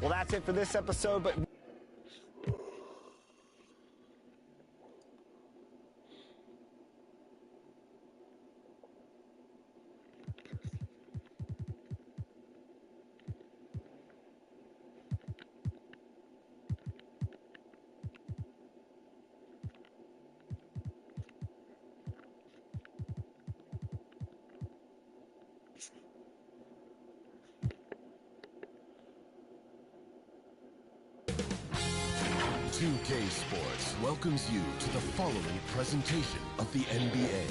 Well, that's it for this episode, but... Sports welcomes you to the following presentation of the NBA.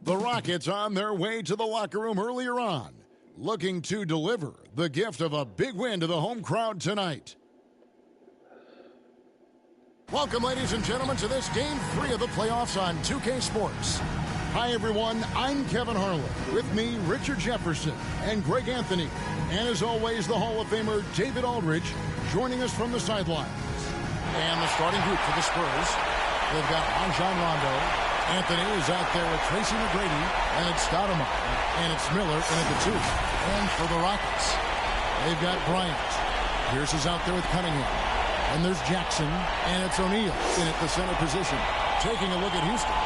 The Rockets on their way to the locker room earlier on, looking to deliver the gift of a big win to the home crowd tonight. Welcome, ladies and gentlemen, to this Game 3 of the playoffs on 2K Sports. Hi, everyone. I'm Kevin Harlan. With me, Richard Jefferson and Greg Anthony. And as always, the Hall of Famer David Aldridge joining us from the sidelines. And the starting group for the Spurs. They've got Rajon Rondo. Anthony is out there with Tracy McGrady. And it's Stoudemire. And it's Miller in at the 2. And for the Rockets, they've got Bryant. Pierce is out there with Cunningham. And there's Jackson. And it's O'Neal in at the center position. Taking a look at Houston.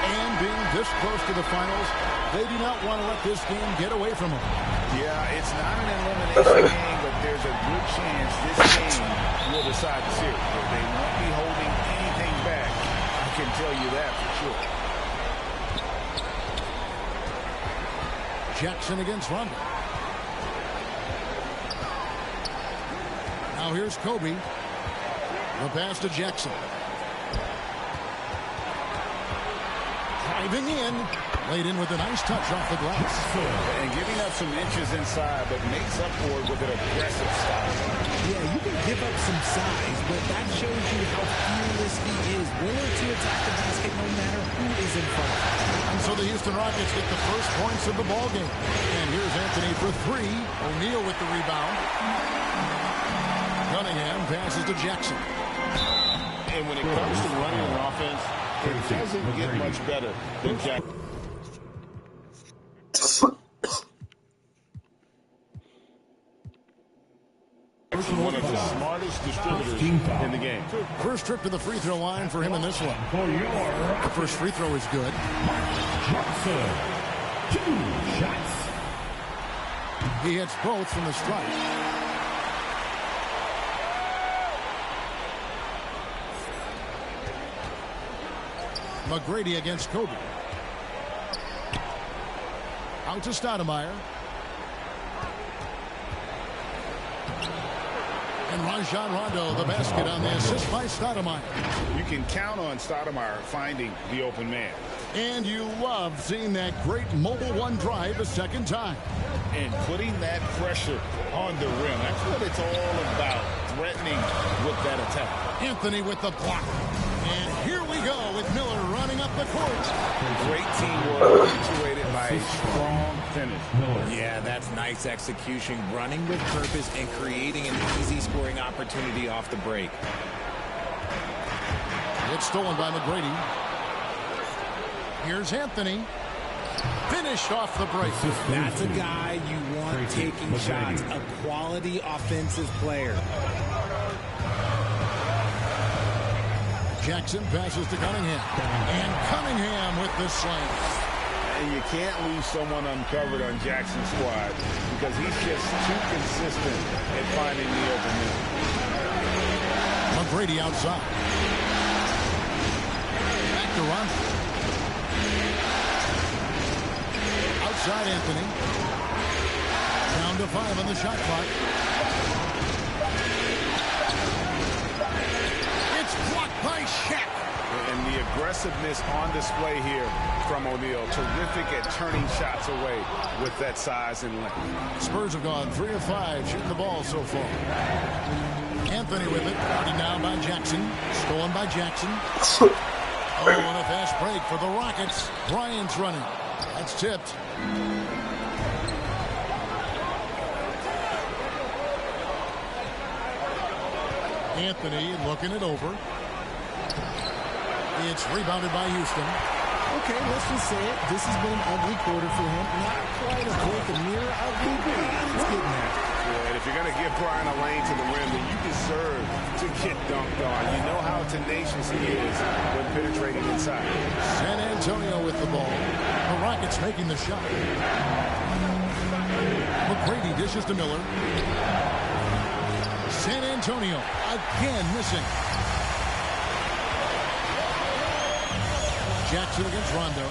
And being this close to the finals, they do not want to let this game get away from them. Yeah, it's not an elimination game, but there's a good chance this game will decide the series. They won't be holding anything back can tell you that for sure. Jackson against Rondo. Now here's Kobe. The pass to Jackson. Driving in. Laid in with a nice touch off the glass. And giving up some inches inside, but makes up for it with an aggressive style. Yeah, you can give up some size, but that shows you how fearless he is. Willing to attack the basket no matter who is in front of him. And so the Houston Rockets get the first points of the ballgame. And here's Anthony for three. O'Neal with the rebound. Cunningham passes to Jackson. And when it comes to running an offense, it doesn't get much better than Jackson. One of the smartest distributors in the game. First trip to the free throw line for him in this one. The first free throw is good. Jackson, 2 shots. He hits both from the stripe. McGrady against Kobe. Out to Stoudemire. And Rajon Rondo, the basket on the assist by Stoudemire. You can count on Stoudemire finding the open man. And you love seeing that great mobile one drive a second time. And putting that pressure on the rim. That's what it's all about, threatening with that attack. Anthony with the block. And here we go with Miller running up the court. Great teamwork, punctuated by a strong finish. Yeah, that's nice execution, running with purpose and creating an easy scoring opportunity off the break. It's stolen by McGrady. Here's Anthony. Finished off the break. That's a guy you want taking shots, a quality offensive player. Jackson passes to Cunningham. And Cunningham with the slam. And you can't leave someone uncovered on Jackson's squad because he's just too consistent at finding the open man. McGrady outside. Back to Rondo. Outside Anthony. Down to 5 on the shot clock. It's blocked by Shaq. And the aggressiveness on display here from O'Neal. Terrific at turning shots away with that size and length. Spurs have gone 3 of 5 shooting the ball so far. Anthony with it. Guarded now by Jackson. Stolen by Jackson. Oh, and a fast break for the Rockets. Bryant's running. That's tipped. Anthony looking it over. It's rebounded by Houston. Okay, let's just say it. This has been an ugly quarter for him. Not quite a break of mirror ugly, but it's getting there. Yeah, and if you're going to give Brian a lane to the rim, then you deserve to get dunked on. You know how tenacious he is when penetrating inside. San Antonio with the ball. The Rockets making the shot. McGrady dishes to Miller. San Antonio again missing. Jackson against Rondo.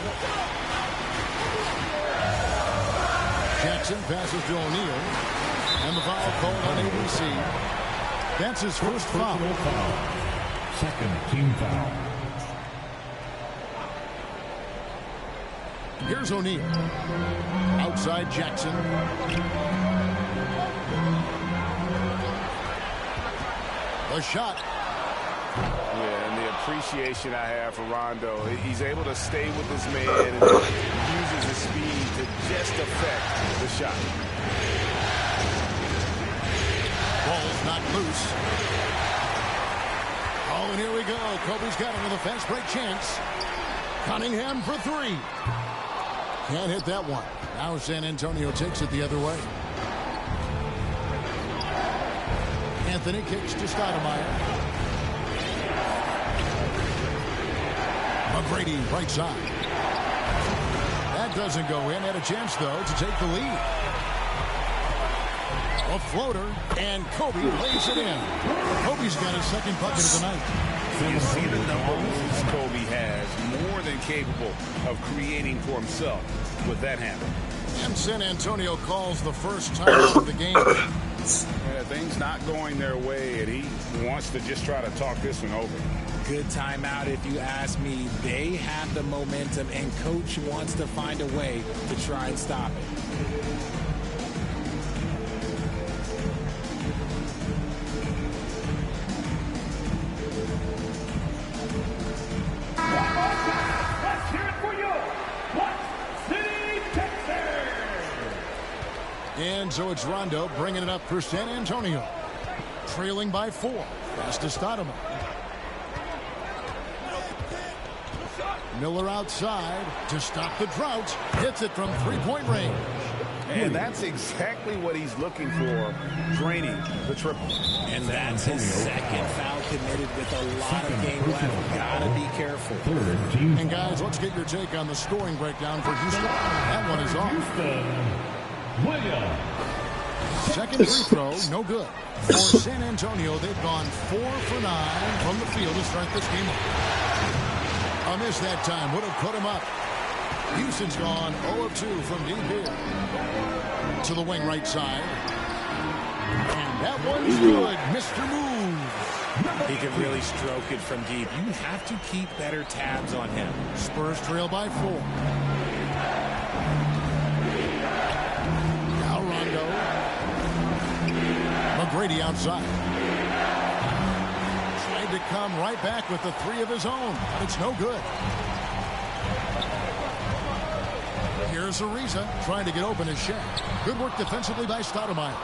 Jackson passes to O'Neal. And the foul called on ABC. That's his first foul. Second team foul. Here's O'Neal. Outside Jackson. The shot. Yeah, and the appreciation I have for Rondo. He's able to stay with this man and uses his speed to just affect the shot. Ball's not loose. Oh, and here we go. Kobe's got it with a fast break chance. Cunningham for 3. Can't hit that one. Now San Antonio takes it the other way. Anthony kicks to Stoudemire. McGrady right side. That doesn't go in. Had a chance, though, to take the lead. A floater, and Kobe lays it in. Kobe's got his second bucket of the night. You see the number of moves Kobe has, more than capable of creating for himself with that handle. And San Antonio calls the first time of the game. Yeah, things not going their way, and he wants to just try to talk this one over. Good timeout if you ask me. They have the momentum, and coach wants to find a way to try and stop it. And so it's Rondo bringing it up for San Antonio. Trailing by 4. Pass to Stoudemire. Miller outside to stop the drought. Hits it from three-point range. And that's exactly what he's looking for, draining the triple. And that's his second foul committed with a lot of game left. Gotta be careful. And guys, let's get your take on the scoring breakdown for Houston. That one is off. Second free throw, no good. For San Antonio, they've gone 4 for 9 from the field to start this game off. A miss that time would have put him up. Houston's gone 0 of 2 from deep here. To the wing right side. And that one's good. Mr. Move. He can really stroke it from deep. You have to keep better tabs on him. Spurs trail by 4. Now Rondo. McGrady outside. Tried to come right back with the 3 of his own, but it's no good. Here's Ariza trying to get open as Shaq. Good work defensively by Stoudemire.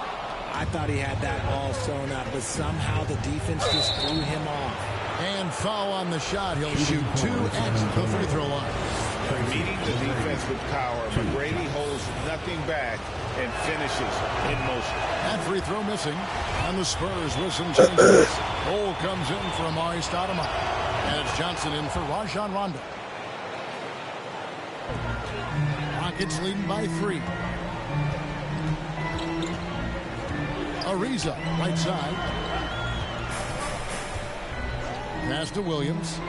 I thought he had that all sewn up, but somehow the defense just threw him off. And foul on the shot. He'll shoot 2 at the free throw line. Meeting the defense with power, McGrady holds nothing back and finishes in motion. That free throw missing. And the Spurs with some changes. Goal comes in for Amari Stoudemire. And it's Johnson in for Rajon Rondo. Rockets leading by 3. Ariza, right side. Pass to Williams.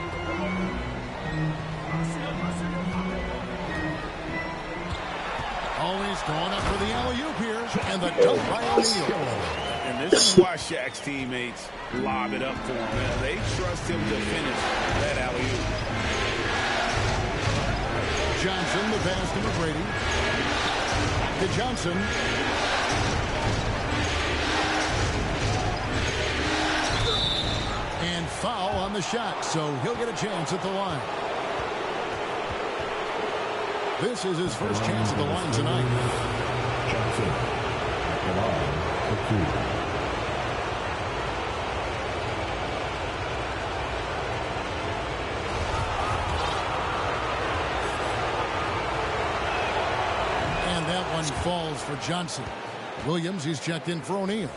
Always going up for the alley-oop here. And the dunk by O'Neal. And this is why Shaq's teammates lob it up for him. They trust him to finish that alley-oop. Johnson, the pass to McGrady. To Johnson. And foul on the shot, so he'll get a chance at the line. This is his first chance at the line tonight. Johnson. And that one falls for Johnson. Williams, he's checked in for O'Neal.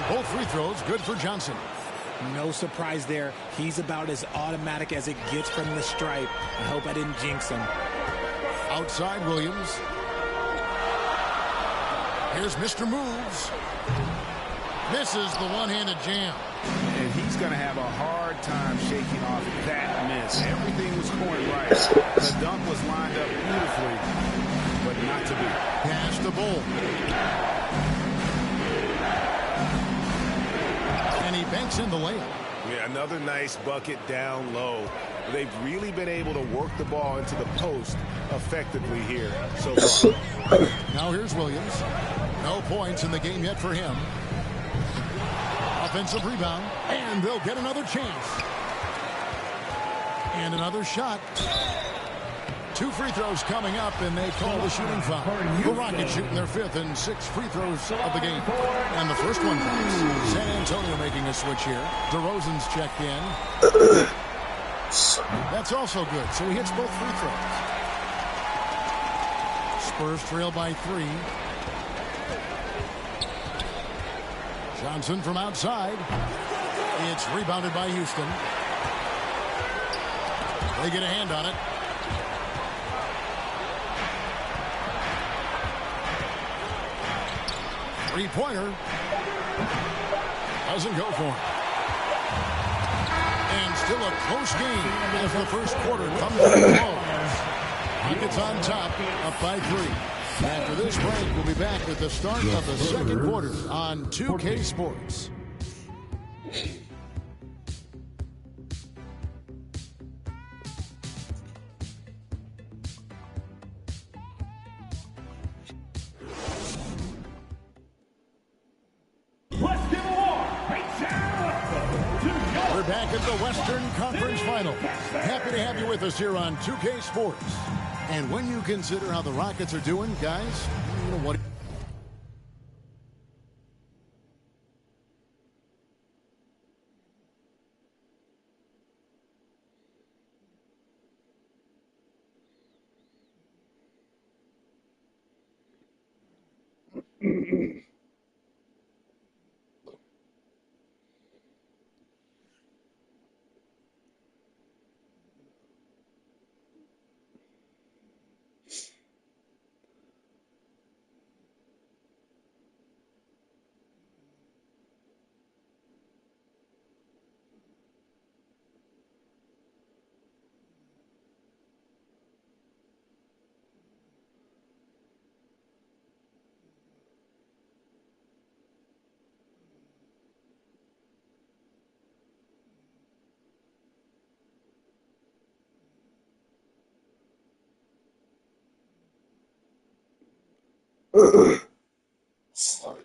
Both free throws good for Johnson. No surprise there. He's about as automatic as it gets from the stripe. I hope I didn't jinx him. Outside Williams. Here's Mr. Moves. Misses the one-handed jam. And he's going to have a hard time shaking off that miss. Everything was going right. The dunk was lined up beautifully, but not to be. Pass to Bull. And he banks in the layup. Yeah, another nice bucket down low. They've really been able to work the ball into the post effectively here so far. Now here's Williams. No points in the game yet for him. Offensive rebound, and they'll get another chance. And another shot. 2 free throws coming up, and they call the shooting foul. The Rockets shooting their 5th and 6th free throws of the game. And the first one comes. San Antonio making a switch here. DeRozan's checked in. That's also good, so he hits both free throws. Spurs trail by 3. Johnson from outside. It's rebounded by Houston. They get a hand on it. Three-pointer. Doesn't go for it. And still a close game as the first quarter comes to a close. Rockets on top, up by 3. After this break, we'll be back with the start of the second quarter on 2K Sports. We're back at the Western Conference Final. Happy to have you with us here on 2K Sports. And when you consider how the Rockets are doing, guys, you know what? Sorry.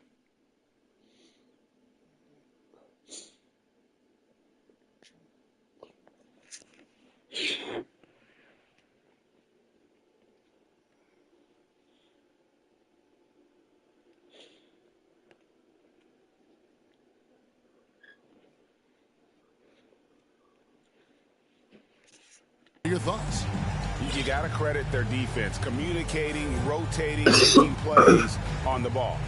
Your thoughts? You got to credit their defense, communicating, rotating, making plays on the ball.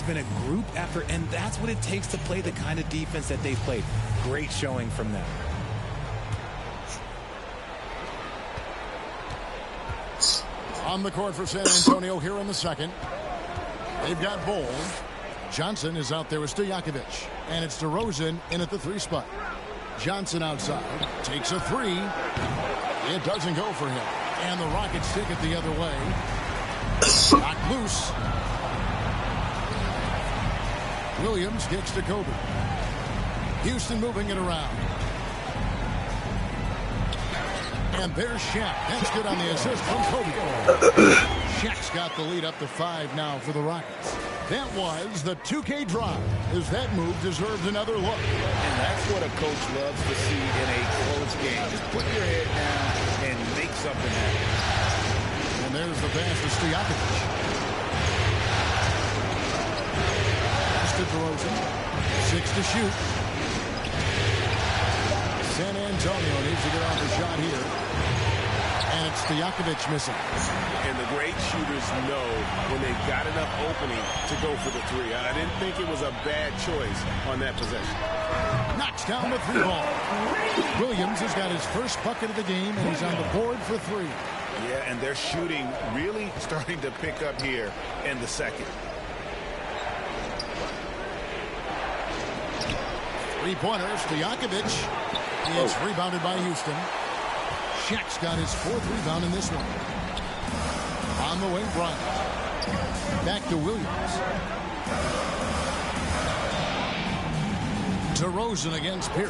Been a group effort, and that's what it takes to play the kind of defense that they've played. Great showing from them. On the court for San Antonio here in the second. They've got Bol. Johnson is out there with Stojakovic. And it's DeRozan in at the 3 spot. Johnson outside. Takes a 3. It doesn't go for him. And the Rockets take it the other way. Knocked loose. Williams kicks to Kobe. Houston moving it around. And there's Shaq. That's good on the assist from Kobe. Shaq's got the lead up to 5 now for the Rockets. That was the 2K drive, as that move deserves another look. And that's what a coach loves to see in a close game. Just put your head down and make something happen. And there's the pass to Stojakovic. To DeRozan. 6 to shoot. San Antonio needs to get off the shot here. And it's Stojakovic missing. And the great shooters know when they've got enough opening to go for the 3. I didn't think it was a bad choice on that possession. Knocks down the 3 ball. Williams has got his first bucket of the game, and he's on the board for 3. Yeah, and they're shooting really starting to pick up here in the second. 3-pointer, Stojakovic. It's rebounded by Houston. Shaq's got his 4th rebound in this one. On the wing, Bryant. Back to Williams. DeRozan against Pierce.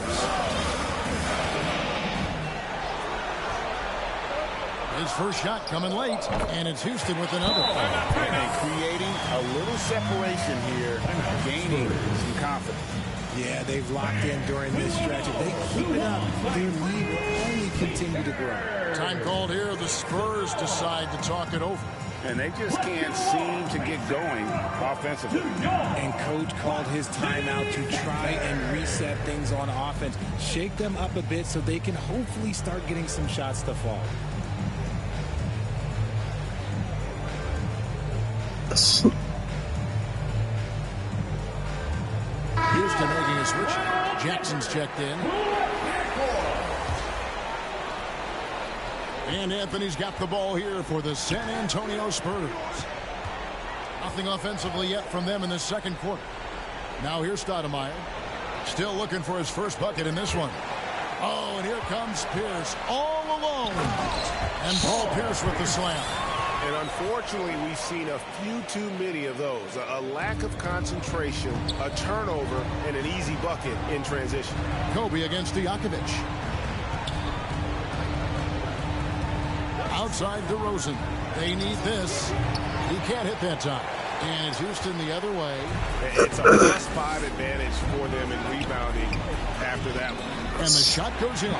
His first shot coming late, and it's Houston with another. And creating a little separation here, gaining some confidence. Yeah, they've locked in during this stretch. If they keep it up, their lead will only continue to grow. Time called here. The Spurs decide to talk it over. And they just can't seem to get going offensively. And coach called his timeout to try and reset things on offense. Shake them up a bit so they can hopefully start getting some shots to fall. Houston making a switch. Jackson's checked in. And Anthony's got the ball here for the San Antonio Spurs. Nothing offensively yet from them in the second quarter. Now here's Stoudemire. Still looking for his first bucket in this one. Oh, and here comes Pierce all alone. And Paul Pierce with the slam. And unfortunately, we've seen a few too many of those. A lack of concentration, a turnover, and an easy bucket in transition. Kobe against Stojakovic. Outside DeRozan. They need this. He can't hit that time. And it's Houston the other way. It's a +5 advantage for them in rebounding after that one. And the shot goes in.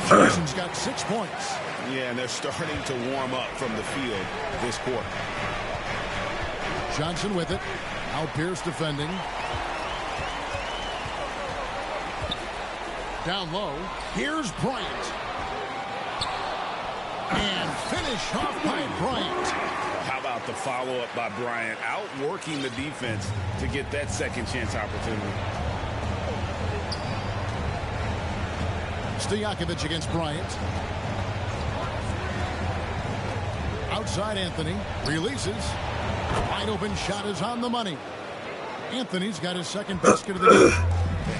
Houston's got 6 points. Yeah, and they're starting to warm up from the field this quarter. Johnson with it. Now Pierce defending. Down low. Here's Bryant. And finish off by Bryant. How about the follow-up by Bryant, outworking the defense to get that second chance opportunity. Stojakovic against Bryant. Outside Anthony. Releases. Wide open shot is on the money. Anthony's got his second basket of the game.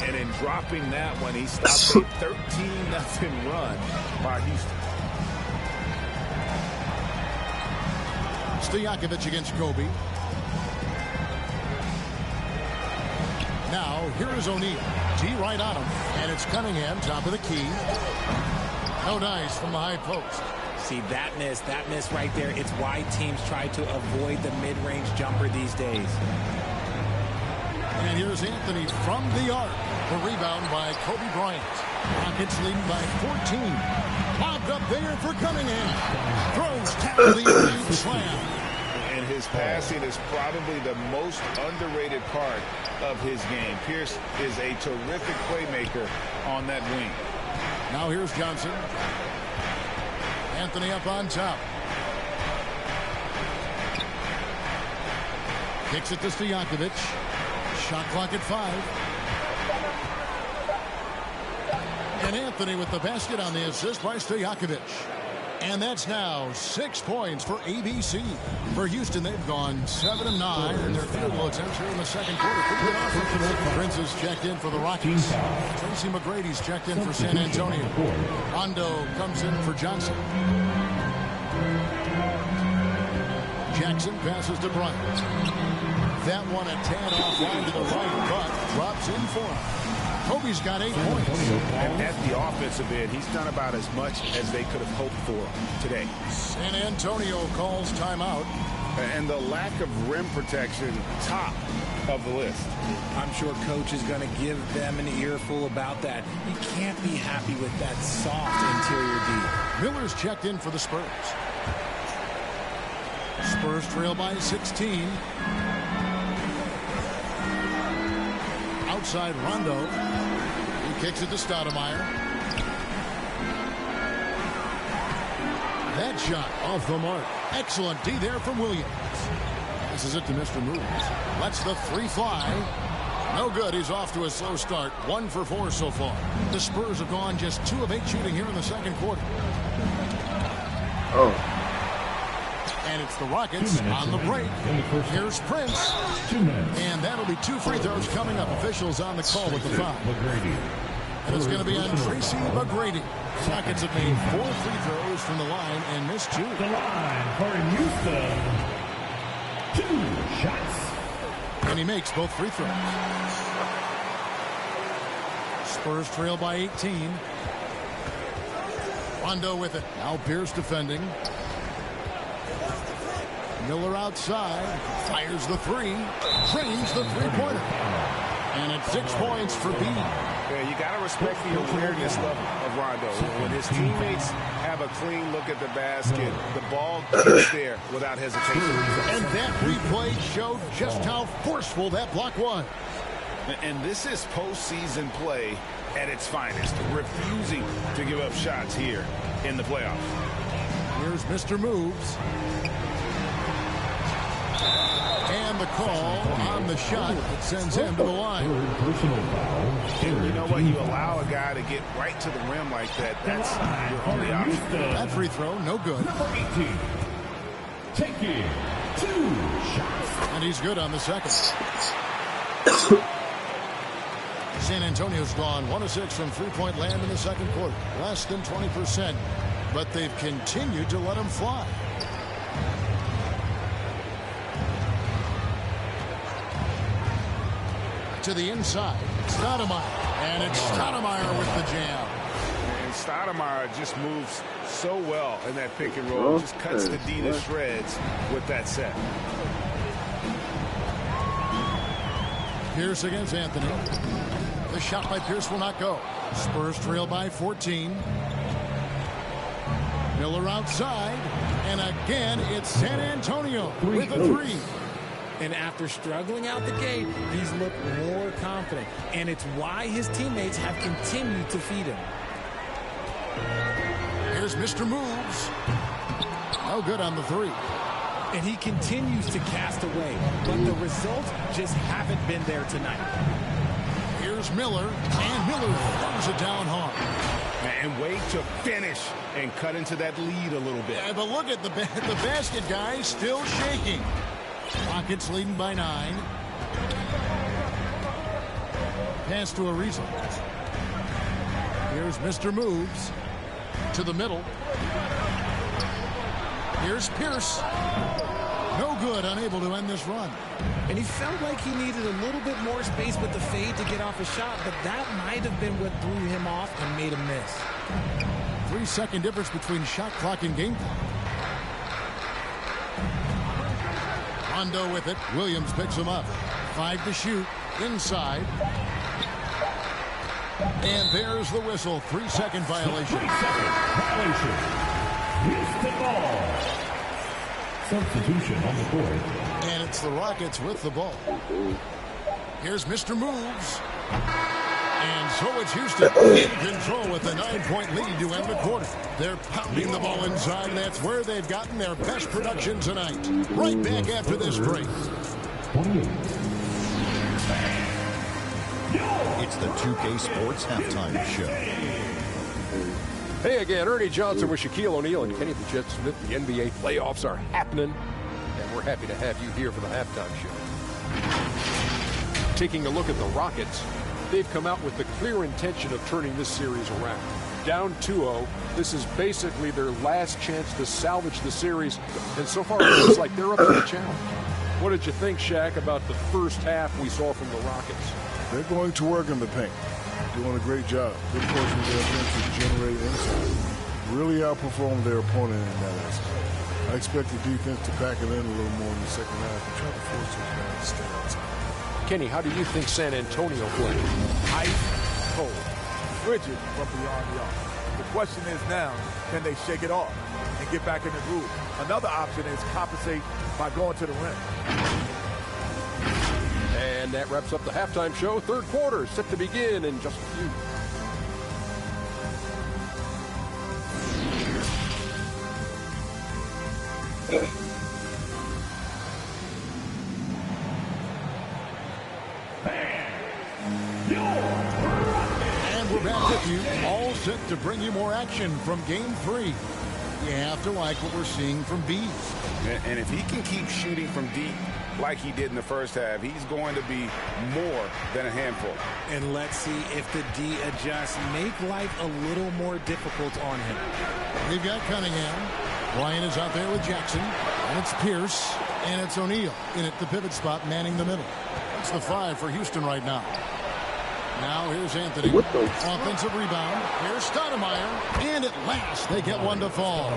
And in dropping that one, he stopped a 13-0 run by Houston. Stojakovic against Kobe. Now, here is O'Neal. D right on him. And it's Cunningham, top of the key. No dice from the high post. See, that miss right there, it's why teams try to avoid the mid-range jumper these days. And here's Anthony from the arc. The rebound by Kobe Bryant. Rockets leading by 14. Lobbed up there for Cunningham. Throws tap of the elite slam. And his passing is probably the most underrated part of his game. Pierce is a terrific playmaker on that wing. Now here's Johnson. Anthony up on top. Kicks it to Stojakovic. Shot clock at 5. And Anthony with the basket on the assist by Stojakovic. And that's now 6 points for ABC. For Houston, they've gone 7-9 in their field goal attempts here in the second quarter. Prince is checked in for the Rockets. Tracy McGrady's checked in for San Antonio. Rondo comes in for Johnson. Jackson passes to Bryant. That one a tad offline to the right, but drops in for him. Kobe's got 8 points. And at the offensive end, he's done about as much as they could have hoped for today. San Antonio calls timeout. And the lack of rim protection, top of the list. I'm sure coach is going to give them an earful about that. You can't be happy with that soft interior D. Miller's checked in for the Spurs. Spurs trail by 16. Outside Rondo. He kicks it to Stoudemire. That shot off the mark. Excellent D there from Williams. This is it to Mr. Moves. Lets the three fly. No good. He's off to a slow start. 1 for 4 so far. The Spurs have gone just 2 of 8 shooting here in the second quarter. Oh. And it's the Rockets on the break. Here's Prince. And that'll be 2 free throws coming up. Officials on the call with the foul. And it's going to be on Tracy McGrady. Rockets have made 4 free throws from the line and missed 2. The line for Houston. 2 shots. And he makes both free throws. Spurs trail by 18. Rondo with it. Now Pierce defending. Miller outside. Fires the 3. Drains the three-pointer. And it's 6 points for B. Yeah, you got to respect the awareness level of Rondo. When his teammates have a clean look at the basket, the ball gets there without hesitation. And that replay showed just how forceful that block was. And this is postseason play at its finest, refusing to give up shots here in the playoffs. Here's Mr. Moves. And the call on the shot that sends him to the line. Personal foul. You know what? You allow a guy to get right to the rim like that. That's your only option. That free throw, no good. Number 18. Taking 2 shots. And he's good on the second. San Antonio's gone 1 of 6 from three-point land in the second quarter. Less than 20%. But they've continued to let him fly. To the inside. Stoudemire. And it's Stoudemire with the jam. And Stoudemire just moves so well in that pick and roll. Just cuts the D to shreds with that set. Pierce against Anthony. The shot by Pierce will not go. Spurs trail by 14. Miller outside. And again, it's San Antonio with a 3. And after struggling out the gate, he's looked more confident. And it's why his teammates have continued to feed him. Here's Mr. Moves. No good on the 3. And he continues to cast away. But the results just haven't been there tonight. Here's Miller. And Miller throws it down hard. And wait to finish and cut into that lead a little bit. Yeah, but look at the basket, guys, still shaking. Rockets leading by 9. Pass to Ariza. Here's Mr. Moves. To the middle. Here's Pierce. No good, unable to end this run. And he felt like he needed a little bit more space with the fade to get off a shot, but that might have been what threw him off and made him miss. 3-second difference between shot clock and game clock. Rondo with it. Williams picks him up. 5 to shoot. Inside. And there's the whistle. 3-second violation. 3-second violation. Houston ball. Substitution on the court. And it's the Rockets with the ball. Here's Mr. Moves. And so it's Houston in control with a 9-point lead to end the quarter. They're pounding the ball inside, and that's where they've gotten their best production tonight. Right back after this break. 28. It's the 2K Sports Halftime Show. Hey again, Ernie Johnson with Shaquille O'Neal and Kenny the Jet Smith. The NBA playoffs are happening, and we're happy to have you here for the halftime show. Taking a look at the Rockets, they've come out with the clear intention of turning this series around. Down 2-0, this is basically their last chance to salvage the series, and so far it looks like they're up to the challenge. What did you think, Shaq, about the first half we saw from the Rockets? They're going to work in the paint. Doing a great job. Good portion of their offense is generated inside. Really outperformed their opponent in that aspect. I expect the defense to pack it in a little more in the second half and try to force those guys to stay outside. Kenny, how do you think San Antonio played? Ice cold. Rigid from beyond the arc. The question is now, can they shake it off and get back in the groove? Another option is compensate by going to the rim. And that wraps up the halftime show. Third quarter set to begin in just a few. And we're back with you, all set to bring you more action from Game 3. You have to like what we're seeing from Bees. And if he can keep shooting from deep like he did in the first half, he's going to be more than a handful. And let's see if the D adjusts, make life a little more difficult on him. We've got Cunningham. Ryan is out there with Jackson. And it's Pierce. And it's O'Neal in at the pivot spot, manning the middle. That's the 5 for Houston right now. Now here's Anthony. Offensive rebound. Here's Stoudemire. And at last they get one to fall.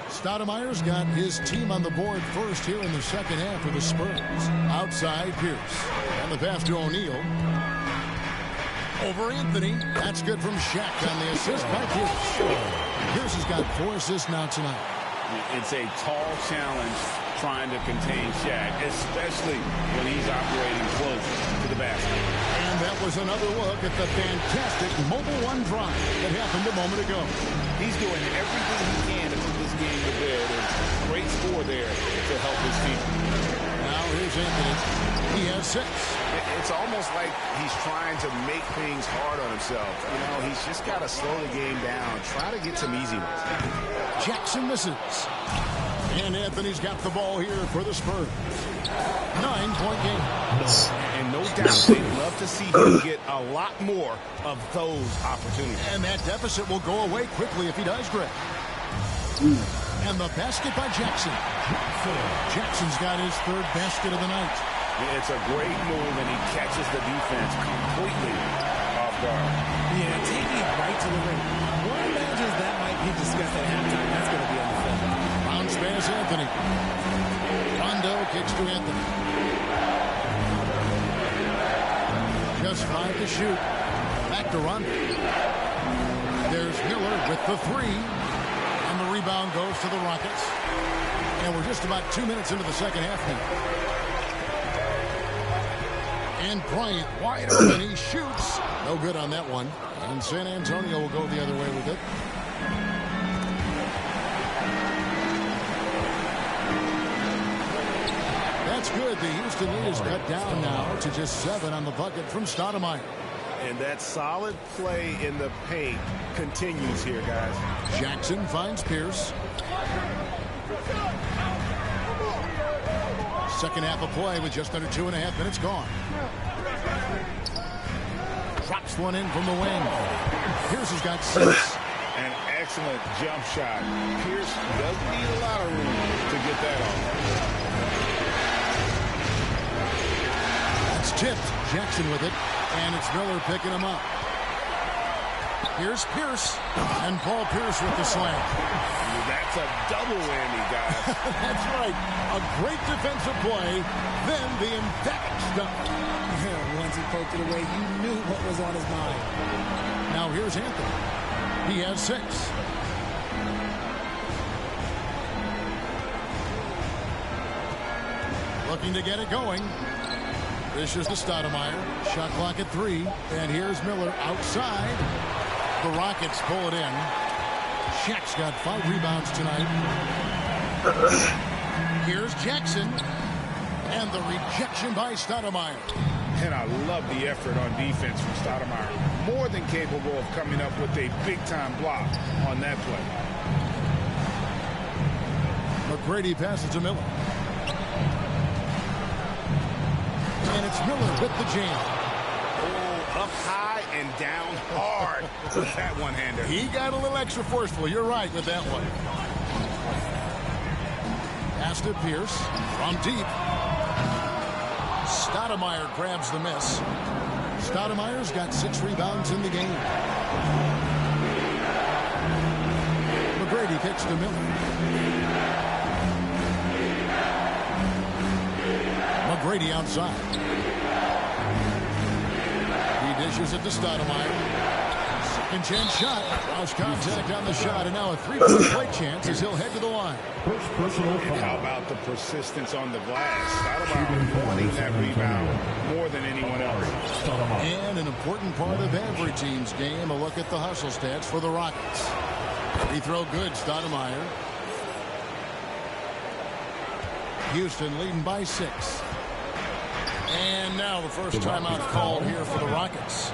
Stoudemire's got his team on the board first here in the second half for the Spurs. Outside Pierce. And the pass to O'Neal. Over Anthony. That's good from Shaq on the assist by Pierce. Pierce has got 4 assists now tonight. It's a tall challenge trying to contain Shaq, especially when he's operating close to the basket. And that was another look at the fantastic Mobile One drive that happened a moment ago. He's doing everything he can to put this being the bid, and great score there to help his team. Now here's Anthony. He has 6. It's almost like he's trying to make things hard on himself. You know, he's just got to slow the game down, try to get some easy ones. Jackson misses. And Anthony's got the ball here for the Spurs. 9-point game. And no doubt they'd love to see him get a lot more of those opportunities. And that deficit will go away quickly if he does, Greg. And the basket by Jackson. Jackson's got his 3rd basket of the night. It's a great move, and he catches the defense completely off guard. Yeah, taking it right to the ring. One imagines that might be discussed at halftime. That's going to be on the film. Bounce pass Anthony. Rondo kicks to Anthony. Just 5 to shoot. Back to Rondo. There's Miller with the 3. And the rebound goes to the Rockets. And we're just about 2 minutes into the second half now. And Bryant wide open. He shoots. No good on that one. And San Antonio will go the other way with it. That's good. The Houston lead is cut down now to just 7 on the bucket from Stoudemire. And that solid play in the paint continues here, guys. Jackson finds Pierce. Second half of play with just under 2.5 minutes gone. Drops one in from the wing. Pierce has got 6. An excellent jump shot. Pierce doesn't need a lot of room to get that off. That's tipped. Jackson with it. And it's Miller picking him up. Here's Pierce. And Paul Pierce with the slam. That's a double whammy, guys. That's right. A great defensive play. Then the emphatic stuff. Once he poked it away, you knew what was on his mind. Now here's Anthony. He has 6. Looking to get it going. This is the Stoudemire. Shot clock at 3. And here's Miller outside. The Rockets pull it in. Shaq's got 5 rebounds tonight. Here's Jackson. And the rejection by Stoudemire. And I love the effort on defense from Stoudemire. More than capable of coming up with a big-time block on that play. McGrady passes to Miller. And it's Miller with the jam. Oh, up high and down hard with that one-hander. He got a little extra forceful. You're right with that one. Pass to Pierce from deep. Stoudemire grabs the miss. Stoudemire's got 6 rebounds in the game. McGrady kicks to Miller. McGrady outside. He dishes it to Stoudemire. Second chance shot. Lost contact on the shot, and now a 3-point play chance as he'll head to the line. First personal foul. How about the persistence on the glass? Stoudemire wanting that rebound more than anyone else. And an important part of every team's game, a look at the hustle stats for the Rockets. Free throw good, Stoudemire. Houston leading by 6. And now the first timeout called here for the Rockets.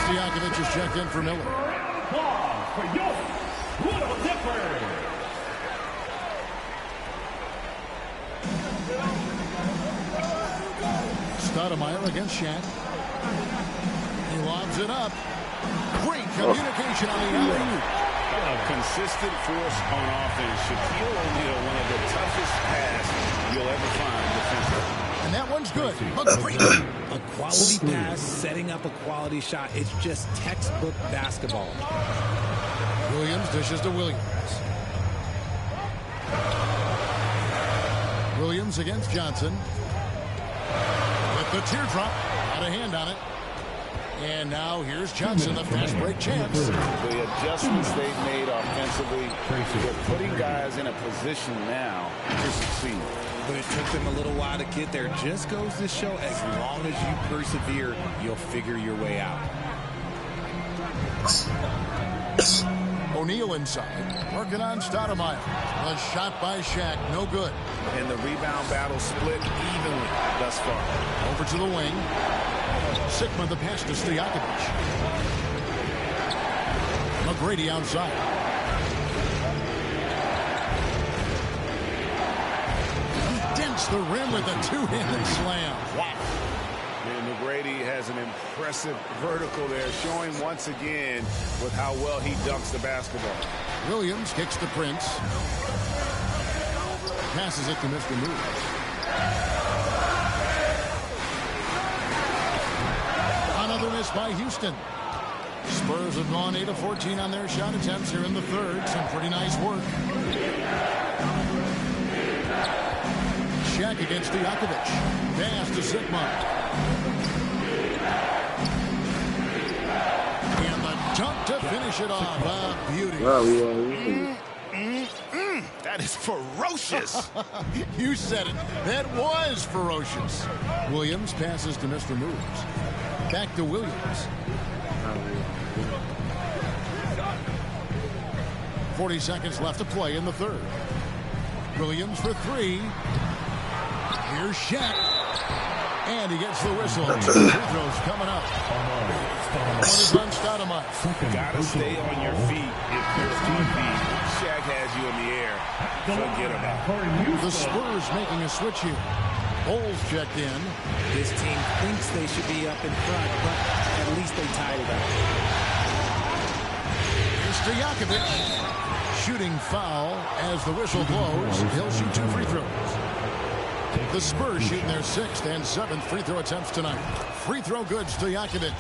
Stojakovic is checked in for Miller. Stoudemire against Shaq. He lobs it up. Great communication on the alley-oop. Consistent force on offense. Shaquille O'Neal, one of the toughest pass you'll ever find defensively. And that one's good. A quality pass, setting up a quality shot. It's just textbook basketball. Williams dishes to Williams. Williams against Johnson. With the teardrop. Got a hand on it. And now here's Johnson, the fast break chance. The adjustments they've made offensively, they're putting guys in a position now to succeed. But it took them a little while to get there. Just goes to show, as long as you persevere, you'll figure your way out. O'Neal inside, working on Stoudemire. A shot by Shaq, no good. And the rebound battle split evenly thus far. Over to the wing. Sigma the pass to Stojakovic. McGrady outside. He dents the rim with a two-handed slam. Wow. And McGrady has an impressive vertical there, showing once again with how well he dunks the basketball. Williams kicks to Prince. Passes it to Mr. Moves. Another miss by Houston. Spurs have gone 8 of 14 on their shot attempts here in the third. Some pretty nice work. Shaq against Stojakovic. Pass to Sigma. And the dunk to finish it off. A beauty. That is ferocious. You said it. That was ferocious. Williams passes to Mr. Moves. Back to Williams. 40 seconds left to play in the third. Williams for three. Here's Shaq. And he gets the whistle. Two free throws coming up. One is on Stoudemire. Gotta stay on your feet if you're on feet. Shaq has you in the air. Forget about it. The Spurs making a switch here. Bulls checked in. This team thinks they should be up in front, but at least they tied it up. Here's Stojakovic. Shooting foul as the whistle blows. He'll shoot 2 free throws. The Spurs shooting their 6th and 7th free throw attempts tonight. Free throw good, Stojakovic.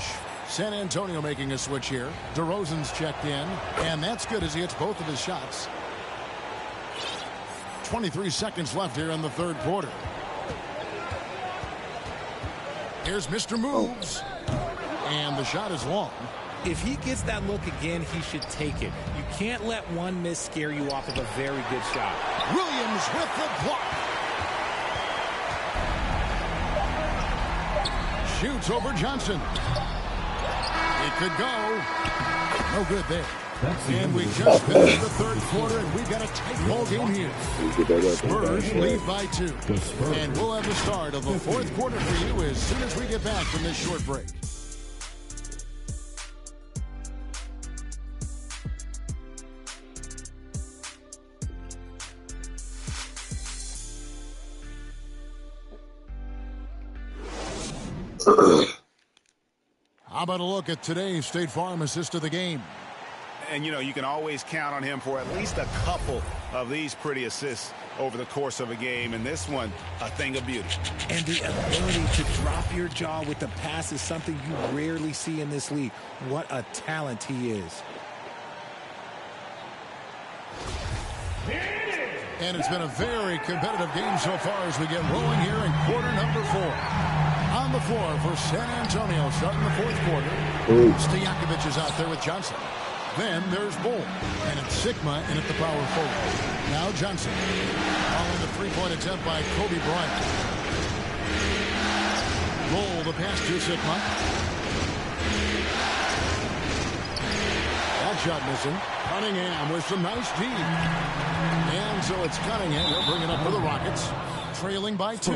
San Antonio making a switch here. DeRozan's checked in, and that's good as he hits both of his shots. 23 seconds left here in the third quarter. Here's Mr. Moves. And the shot is long. If he gets that look again, he should take it. You can't let one miss scare you off of a very good shot. Williams with the block. Shoots over Johnson. It could go. No good there. And we just finished the third quarter, and we've got a tight ball game here. Spurs lead by 2. And we'll have the start of the fourth quarter for you as soon as we get back from this short break. How about a look at today's State Farm assist of the game? And, you know, you can always count on him for at least a couple of these pretty assists over the course of a game. And this one, a thing of beauty. And the ability to drop your jaw with the pass is something you rarely see in this league. What a talent he is. And it's been a very competitive game so far as we get rolling here in quarter number 4. On the floor for San Antonio starting the fourth quarter. Stojakovic is out there with Johnson. Then there's Bull, and it's Sigma in at the power forward. Now Johnson, following the three-point attempt by Kobe Bryant. Bull, the pass to Sigma. That shot missing. Cunningham with some nice D. And so it's Cunningham. He'll bring it up for the Rockets. Trailing by 2.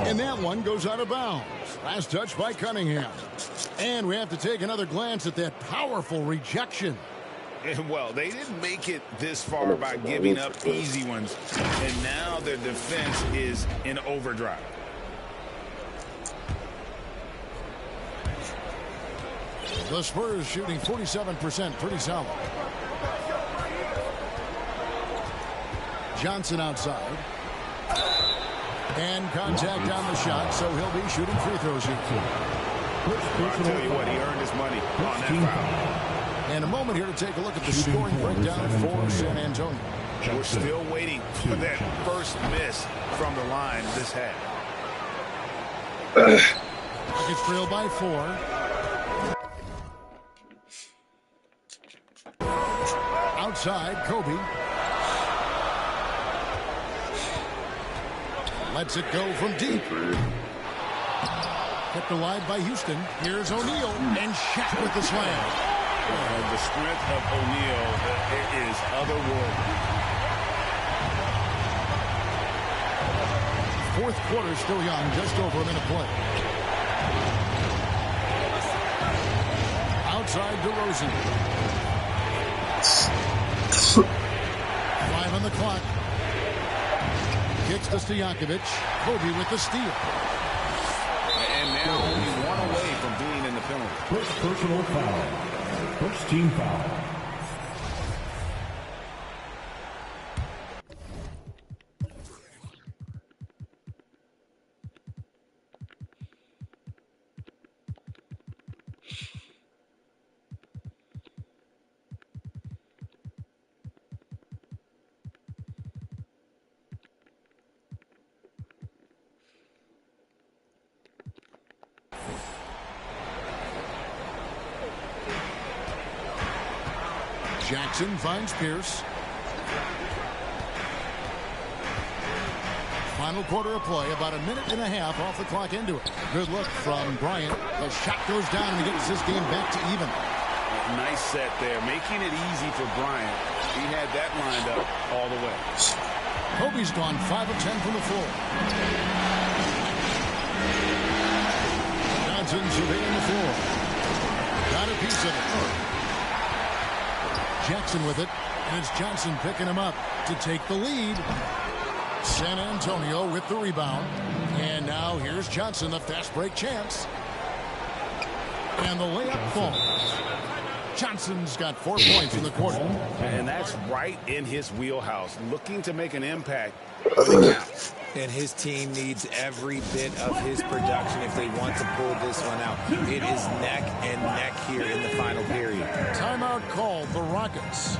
And that one goes out of bounds. Last touch by Cunningham. And we have to take another glance at that powerful rejection. And, well, they didn't make it this far by giving up easy ones. And now their defense is in overdrive. The Spurs shooting 47%, pretty solid. Johnson outside. And contact on the shot, so he'll be shooting free throws here. I'll tell you what, he earned his money on that foul. And a moment here to take a look at the scoring breakdown for San Antonio. We're still waiting for that first miss from the line this half. Rockets trail by 4. Outside, Kobe. Lets it go from deep. Kept alive by Houston. Here's O'Neal, and Shaq with the slam. The strength of O'Neal is otherworldly. Fourth quarter still young, just over a minute play. Outside DeRozan. 5 on the clock. Kicks to Stojakovic. Kobe with the steal. And now only one away from being in the penalty. First personal foul. First team foul. Jackson finds Pierce. Final quarter of play, about a minute and a half off the clock into it. Good look from Bryant. The shot goes down and he gets this game back to even. Nice set there, making it easy for Bryant. He had that lined up all the way. Kobe's gone 5 of 10 from the floor. Johnson surveying the floor. Got a piece of it. Jackson with it, and it's Johnson picking him up to take the lead. San Antonio with the rebound. And now here's Johnson, the fast break chance. And the layup falls. Johnson's got 4 points in the quarter. And that's right in his wheelhouse, looking to make an impact when it counts. And his team needs every bit of his production if they want to pull this one out. It is neck and neck here in the final period. Timeout called, the Rockets.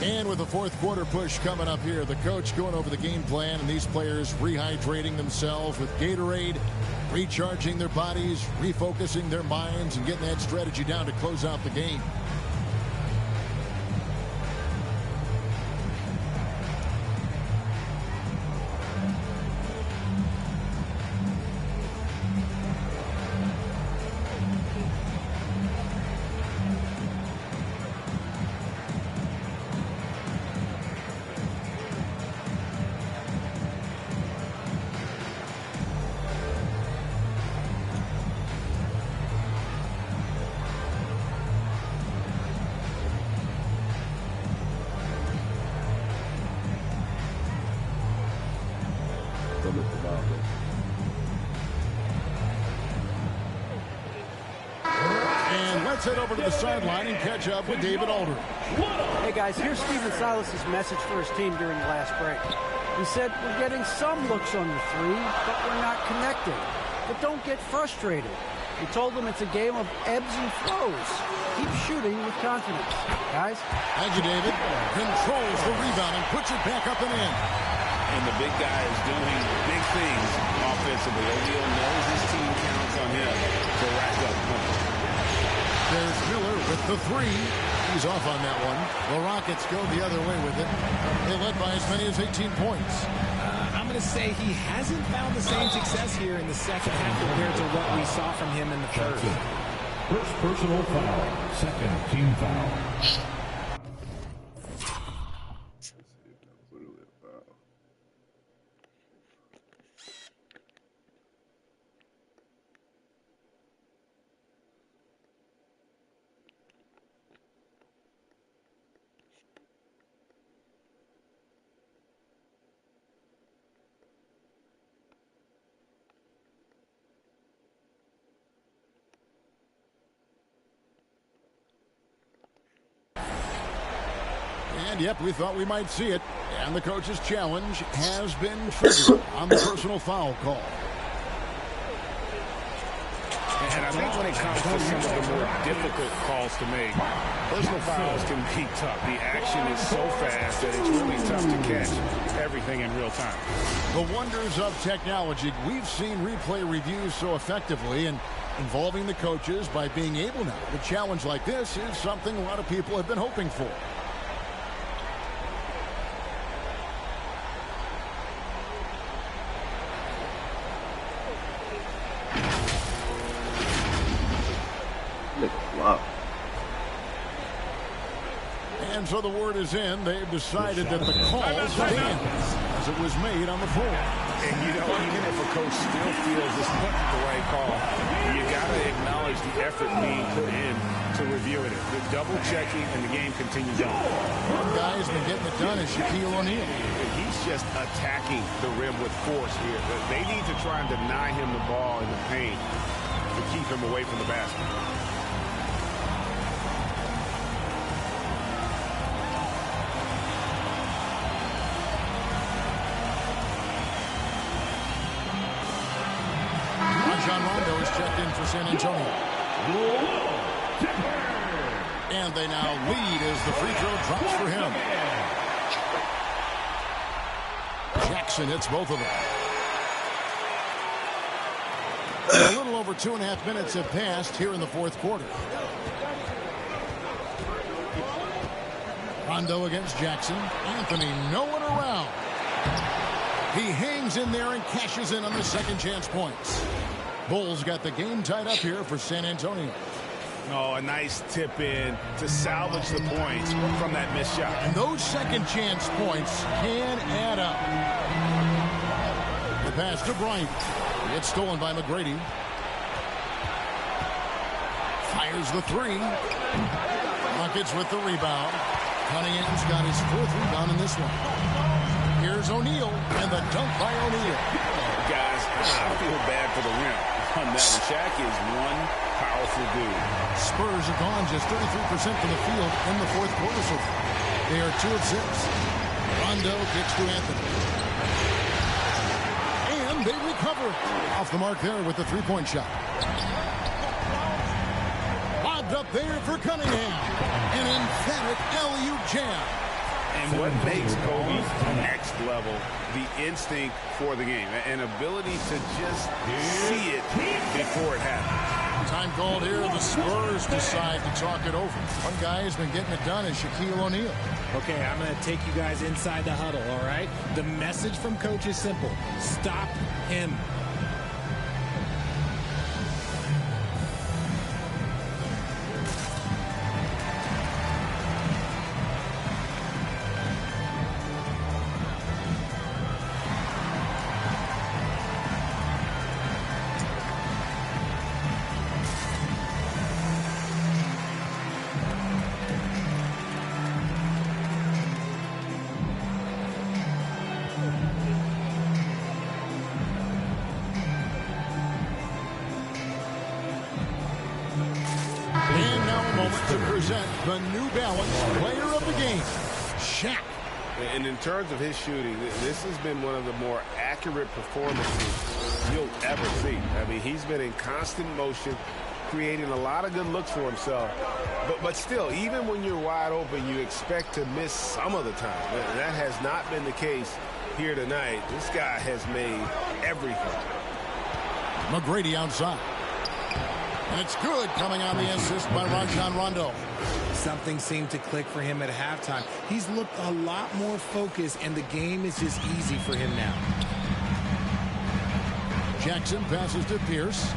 And with the fourth quarter push coming up here, the coach going over the game plan and these players rehydrating themselves with Gatorade, recharging their bodies, refocusing their minds, and getting that strategy down to close out the game. And let's head over to the sideline and catch up with David Aldridge. Hey guys, here's Stephen Silas's message for his team during the last break. He said, we're getting some looks on the three, but we're not connecting. But don't get frustrated. He told them it's a game of ebbs and flows. Keep shooting with confidence. Guys? Thank you, David. Controls the rebound and puts it back up and in. And the big guy is doing big things offensively. O'Neal knows his team counts on him to rack up points. There's Miller with the three. He's off on that one. The Rockets go the other way with it. They led by as many as 18 points. I'm going to say he hasn't found the same success here in the second half compared to what we saw from him in the first. First personal foul. Second team foul. And yep, we thought we might see it. And the coach's challenge has been triggered on the personal foul call. And I think when it comes to some of the more difficult calls to make, personal fouls can be tough. The action is so fast that it's really tough to catch everything in real time. The wonders of technology. We've seen replay reviews so effectively, and involving the coaches by being able now to challenge like this is something a lot of people have been hoping for. Wow. And so the word is in. They've decided that the call stands as it was made on the floor. And, you know, even if a coach still feels this wasn't the right call, you got to acknowledge the effort being put in to reviewing it. The double-checking, and the game continues on. One guy's been getting it done is Shaquille O'Neal. He's just attacking the rim with force here. They need to try and deny him the ball in the paint to keep him away from the basket. Rondo is checked in for San Antonio. And they now lead as the free throw drops for him. Jackson hits both of them. A little over 2.5 minutes have passed here in the fourth quarter. Rondo against Jackson. Anthony nowhere around. He hangs in there and cashes in on the second chance points. Bulls got the game tied up here for San Antonio. Oh, a nice tip in to salvage the points from that missed shot. And those second chance points can add up. The pass to Bryant. It's stolen by McGrady. Fires the three. Rockets with the rebound. Cunningham's got his fourth rebound in this one. Here's O'Neal, and the dunk by O'Neal. Guys, I feel bad for the rim on that one. Shaq is one powerful dude. Spurs are gone just 33% from the field in the fourth quarter so far. They are 2 of 6. Rondo kicks to Anthony. And they recover. Off the mark there with the three-point shot. Lobbed up there for Cunningham. An emphatic alley-oop jam. And what makes Kobe next level, the instinct for the game, an ability to just see it before it happens. Time called here. The Spurs decide to talk it over. One guy has been getting it done is Shaquille O'Neal. Okay, I'm going to take you guys inside the huddle, all right? The message from coach is simple. Stop him. To present the New Balance player of the game, Shaq. And in terms of his shooting, this has been one of the more accurate performances you'll ever see. I mean, he's been in constant motion, creating a lot of good looks for himself. But still, even when you're wide open, you expect to miss some of the time. That has not been the case here tonight. This guy has made everything. McGrady outside. And it's good coming on the assist by Rajon Rondo. Something seemed to click for him at halftime. He's looked a lot more focused, and the game is just easy for him now. Jackson passes to Pierce.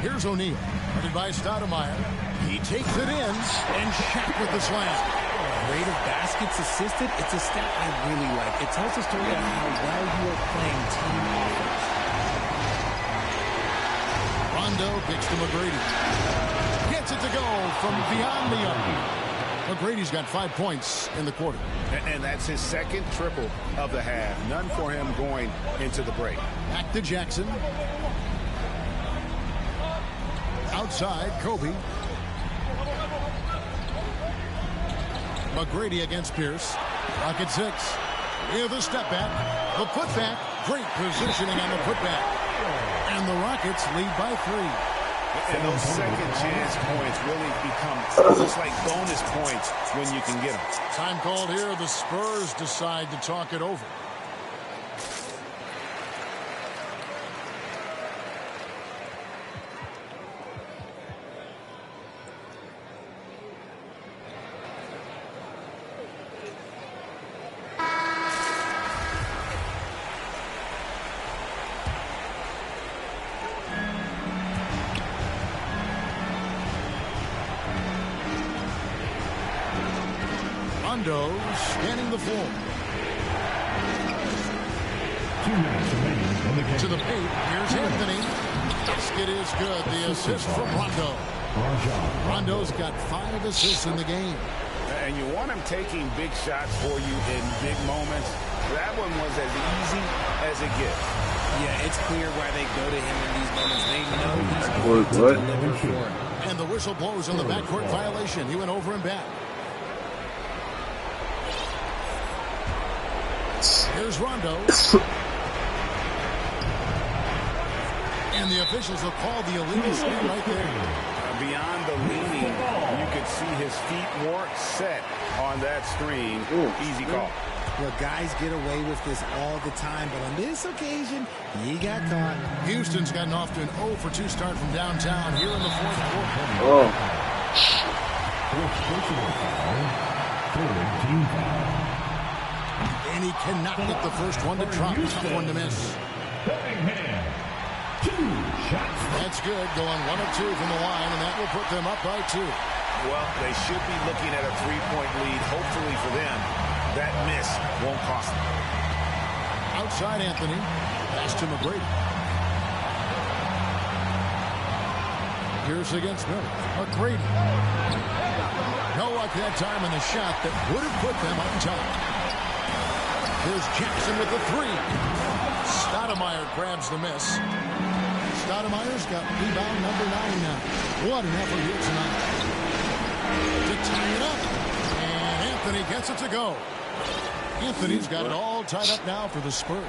Here's O'Neal. Headed by Stoudemire. He takes it in, and Shaq with the slam. Rate of baskets assisted, it's a stat I really like. It tells a story of how well you are playing team offense. Rondo kicks to McGrady. Gets it to go from beyond the arc. McGrady's got 5 points in the quarter. And that's his second triple of the half. None for him going into the break. Back to Jackson. Outside, Kobe. McGrady against Pierce. Rocket 6. With a step back. The putback. Great positioning on the putback. And the Rockets lead by 3. And those second chance points really become almost like bonus points when you can get them. Time called here. The Spurs decide to talk it over. Rondo scanning the floor. 2 minutes remaining in the game. To the paint. Here's Anthony. Basket is good. The assist from Rondo. Rondo's got 5 assists in the game. And you want him taking big shots for you in big moments. That one was as easy as it gets. Yeah, it's clear why they go to him in these moments. They know he's going to deliver for him. And the whistle blows on the backcourt violation. He went over and back. Here's Rondo. And the officials will call the illegal screen right there. Beyond the leaning, you could see his feet weren't set on that screen. Easy call. Well, guys get away with this all the time, but on this occasion, he got caught. Houston's gotten off to an 0 for 2 start from downtown here in the 4th quarter. Fourth personal foul. Third team foul. And he cannot get the first one to drop. Tough one to miss. Bellingham. 2 shots. That's good. Going 1 of 2 from the line, and that will put them up by 2. Well, they should be looking at a 3-point lead. Hopefully for them, that miss won't cost them. Outside Anthony. Pass to McGrady. Here's against Melo. McGrady. No luck that time in the shot that would have put them on top. Here's Jackson with the 3. Stoudemire grabs the miss. Stoudemire's got rebound number 9 now. What an effort here tonight. To tie it up. And Anthony gets it to go. Anthony's got it all tied up now for the Spurs.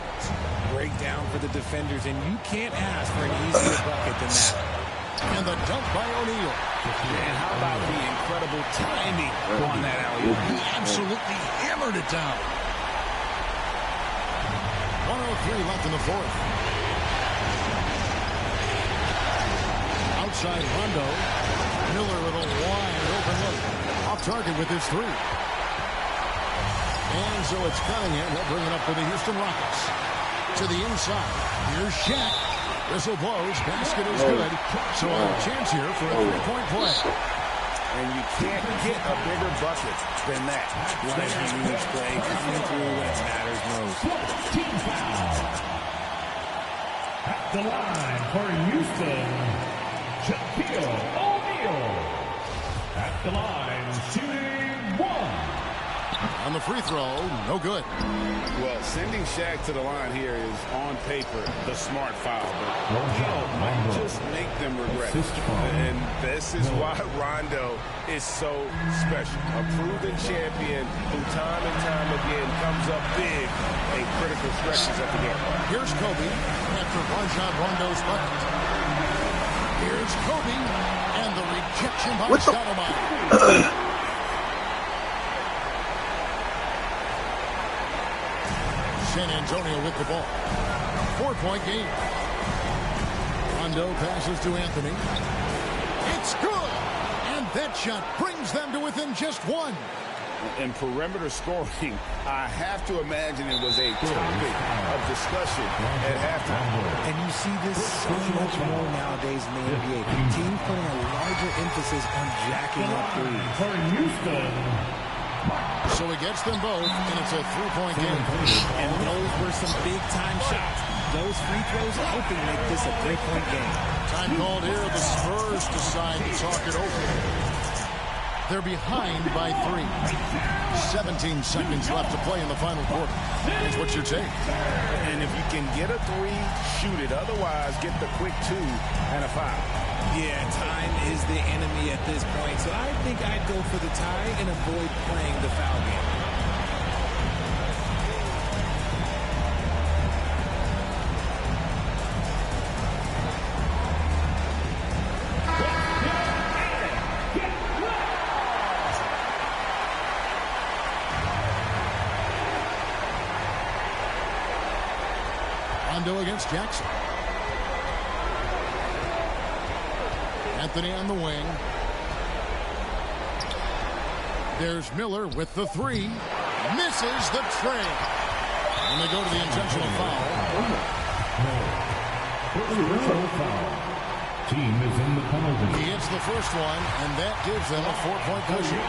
Breakdown for the defenders, and you can't ask for an easier bucket than that. And the dunk by O'Neal. And how about the incredible timing on that alley-oop? He absolutely hammered it down. 1:03 left in the 4th. Outside Rondo. Miller with a wide open look. Off target with his 3. And so it's Cunningham. He'll bring it up for the Houston Rockets. To the inside. Here's Shaq. Whistle blows. Basket is good. So a chance here for a 3-point play. And you can't get a bigger bucket than that. What a huge play coming through when it matters most. Team foul. At the line for Houston, Shaquille O'Neal. At the line, shooting 1. On the free throw, no good. Well, sending Shaq to the line here is on paper the smart foul, but might just make them regret it. And this is why Rondo is so special. A proven champion who time and time again comes up big in critical stretches of the game. Here's Kobe after Rajon Rondo's bucket. Here's Kobe and the rejection by Stoudemire. San Antonio with the ball. 4-point game. Rondo passes to Anthony. It's good! And that shot brings them to within just 1. In perimeter scoring, I have to imagine it was a topic of discussion at halftime. And you see this so much more nowadays in the NBA. Teams putting a larger emphasis on jacking up threes. For Houston. So he gets them both, and it's a 3-point game. And those were some big-time shots. Those free throws hoping make this a 3-point game. Time called here. The Spurs decide to talk it over. They're behind by 3. 17 seconds left to play in the final quarter. Here's what's your take? And if you can get a 3, shoot it. Otherwise, get the quick 2 and a foul. Yeah, time is the enemy at this point, so I think I'd go for the tie and avoid playing the foul game. Rondo against Jackson. Anthony on the wing. There's Miller with the three. Misses the tray. And they go to the intentional foul. Personal foul. Team is in the penalty. He hits the first one, and that gives them a 4-point cushion.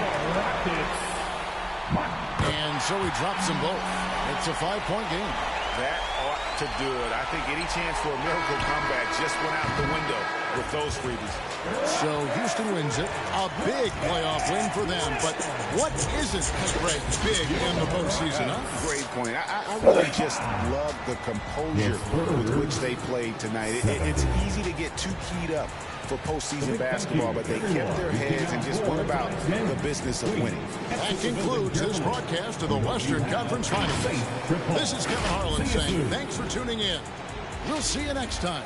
And so he drops them both. It's a 5-point game. That ought to do it. I think any chance for a miracle comeback just went out the window with those freebies. So Houston wins it. A big playoff win for them. But what isn't, Greg, big in the postseason, huh? Great point. I really just love the composure with which they played tonight. It's easy to get too keyed up for postseason basketball, but they kept their heads and just went about the business of winning. That concludes this broadcast of the Western Conference Finals. This is Kevin Harlan saying thanks for tuning in. We'll see you next time.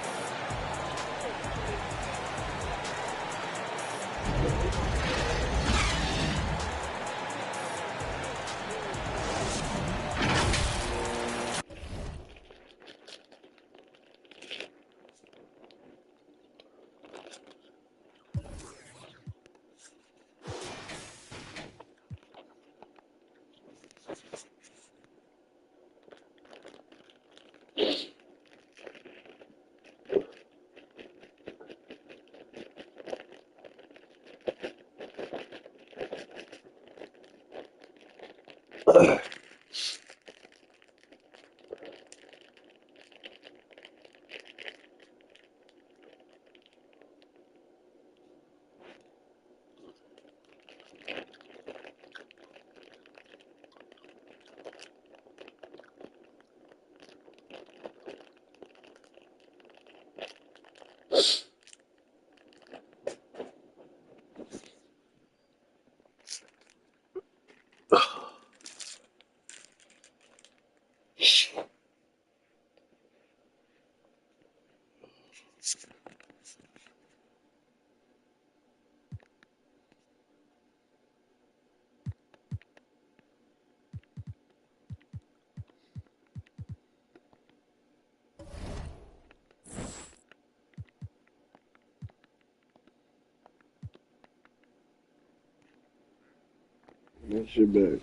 That's your bag.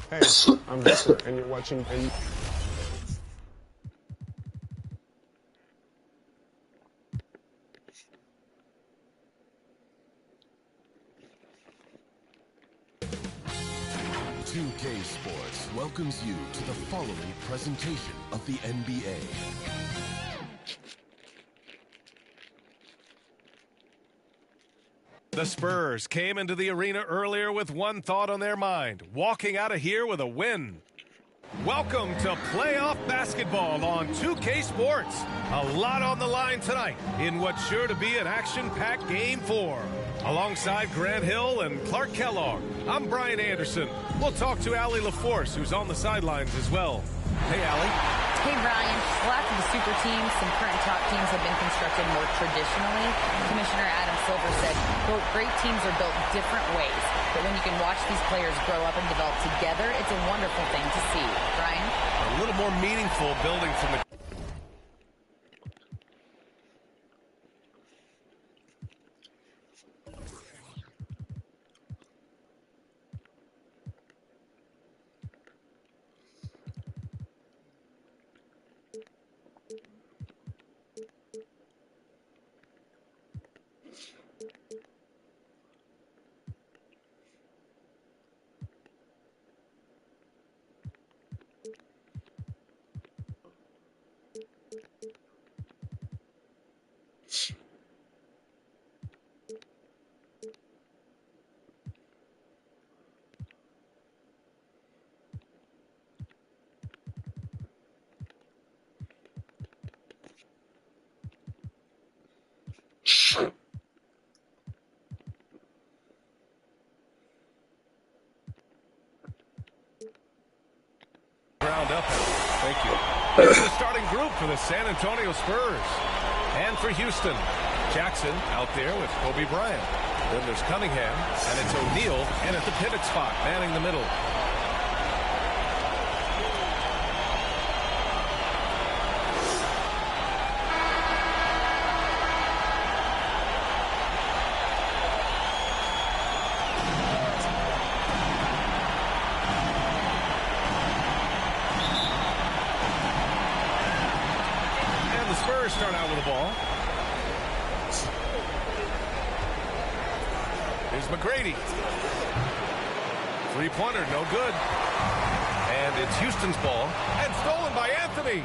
Hey, I'm Victor, and you're watching. K Sports welcomes you to the following presentation of the NBA. The Spurs came into the arena earlier with one thought on their mind, walking out of here with a win. Welcome to playoff basketball on 2K Sports. A lot on the line tonight in what's sure to be an action-packed Game 4. Alongside Grant Hill and Clark Kellogg, I'm Brian Anderson. We'll talk to Allie LaForce, who's on the sidelines as well. Hey, Allie. Hey, Brian. Well, after the super teams, some current top teams have been constructed more traditionally. Commissioner Adam Silver said, quote, great teams are built different ways, but when you can watch these players grow up and develop together, it's a wonderful thing to see. Brian? A little more meaningful building from the... Ground up. Thank you. Here's the starting group for the San Antonio Spurs. And for Houston, Jackson out there with Kobe Bryant. Then there's Cunningham, and it's O'Neal, and at the pivot spot, manning the middle. Spurs start out with the ball. Here's McGrady. Three-pointer, no good. And it's Houston's ball. And stolen by Anthony.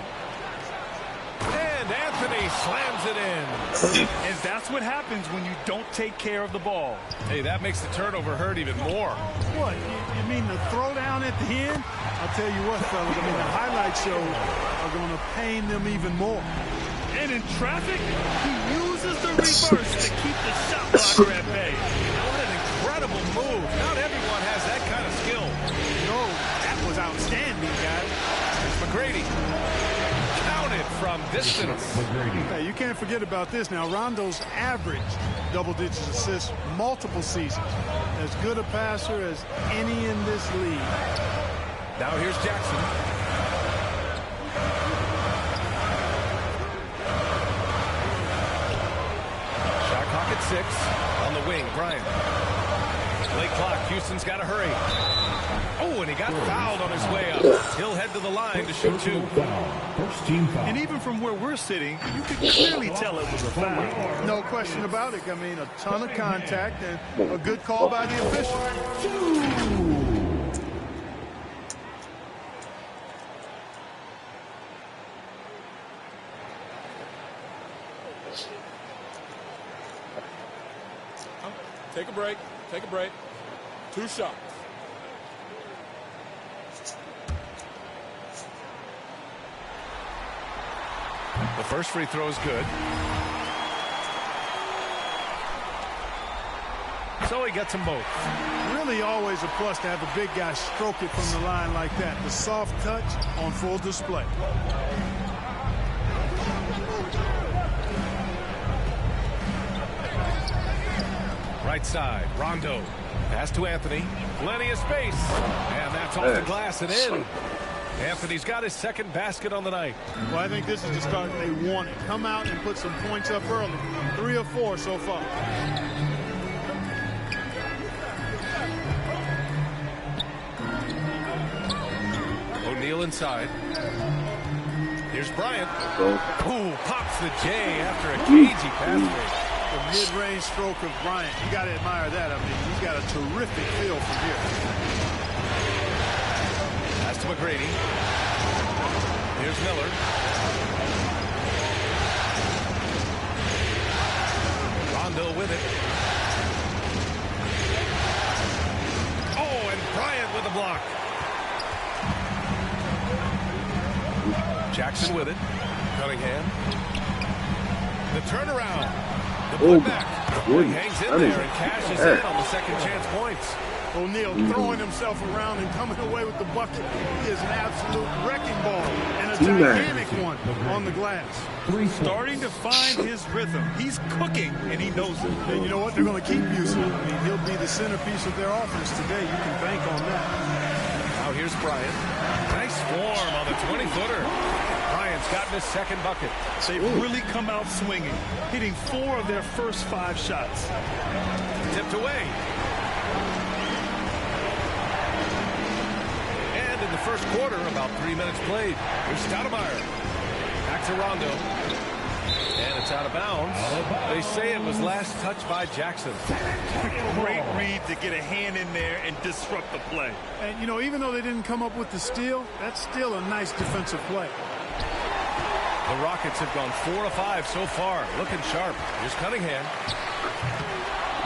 And Anthony slams it in. And that's what happens when you don't take care of the ball. Hey, that makes the turnover hurt even more. What? You mean the throwdown at the end? I'll tell you what, fellas. I mean, the highlight shows are going to pain them even more. And in traffic, he uses the reverse to keep the shot blocker at bay. What an incredible move. Not everyone has that kind of skill. No, that was outstanding, guys. It's McGrady. Counted from distance. Hey, you can't forget about this now. Rondo's averaged double-digit assists multiple seasons. As good a passer as any in this league. Now here's Jackson. Shot clock at 6. On the wing, Bryant. Late clock. Houston's got to hurry. Oh, and he got fouled on his way up. He'll head to the line to shoot 2. And even from where we're sitting, you could clearly tell it was a foul. No question about it. I mean, a ton of contact and a good call by the official. Take a break. Take a break. 2 shots. The first free throw is good. So he gets them both. Really always a plus to have a big guy stroke it from the line like that. The soft touch on full display. Right side, Rondo. Pass to Anthony. Plenty of space. And that's off the glass and in. Anthony's got his second basket on the night. Well, I think this is the start they wanted. Come out and put some points up early. 3 of 4 so far. O'Neal inside. Here's Bryant. Ooh, pops the J after a cagey pass break. The mid-range stroke of Bryant. You got to admire that. I mean, he's got a terrific feel from here. Pass to McGrady. Here's Miller. Rondo with it. Oh, and Bryant with the block. Jackson with it. Cunningham. The turnaround. The putback. He hangs in there and cashes in on the second chance points. O'Neal throwing himself around and coming away with the bucket. He is an absolute wrecking ball and a gigantic one on the glass. Starting to find his rhythm. He's cooking, and he knows it. And you know what? They're going to keep using him. I mean, he'll be the centerpiece of their offense today. You can bank on that. Now here's Bryant. Nice form on the 20-footer. Bryant's gotten his second bucket. They've really come out swinging, hitting 4 of their first 5 shots. Tipped away. And in the first quarter, about 3 minutes played. Here's Stoudemire. Back to Rondo. And it's out of bounds. They say it was last touched by Jackson. Great read to get a hand in there and disrupt the play. And, you know, even though they didn't come up with the steal, that's still a nice defensive play. The Rockets have gone 4 of 5 so far. Looking sharp. Here's Cunningham.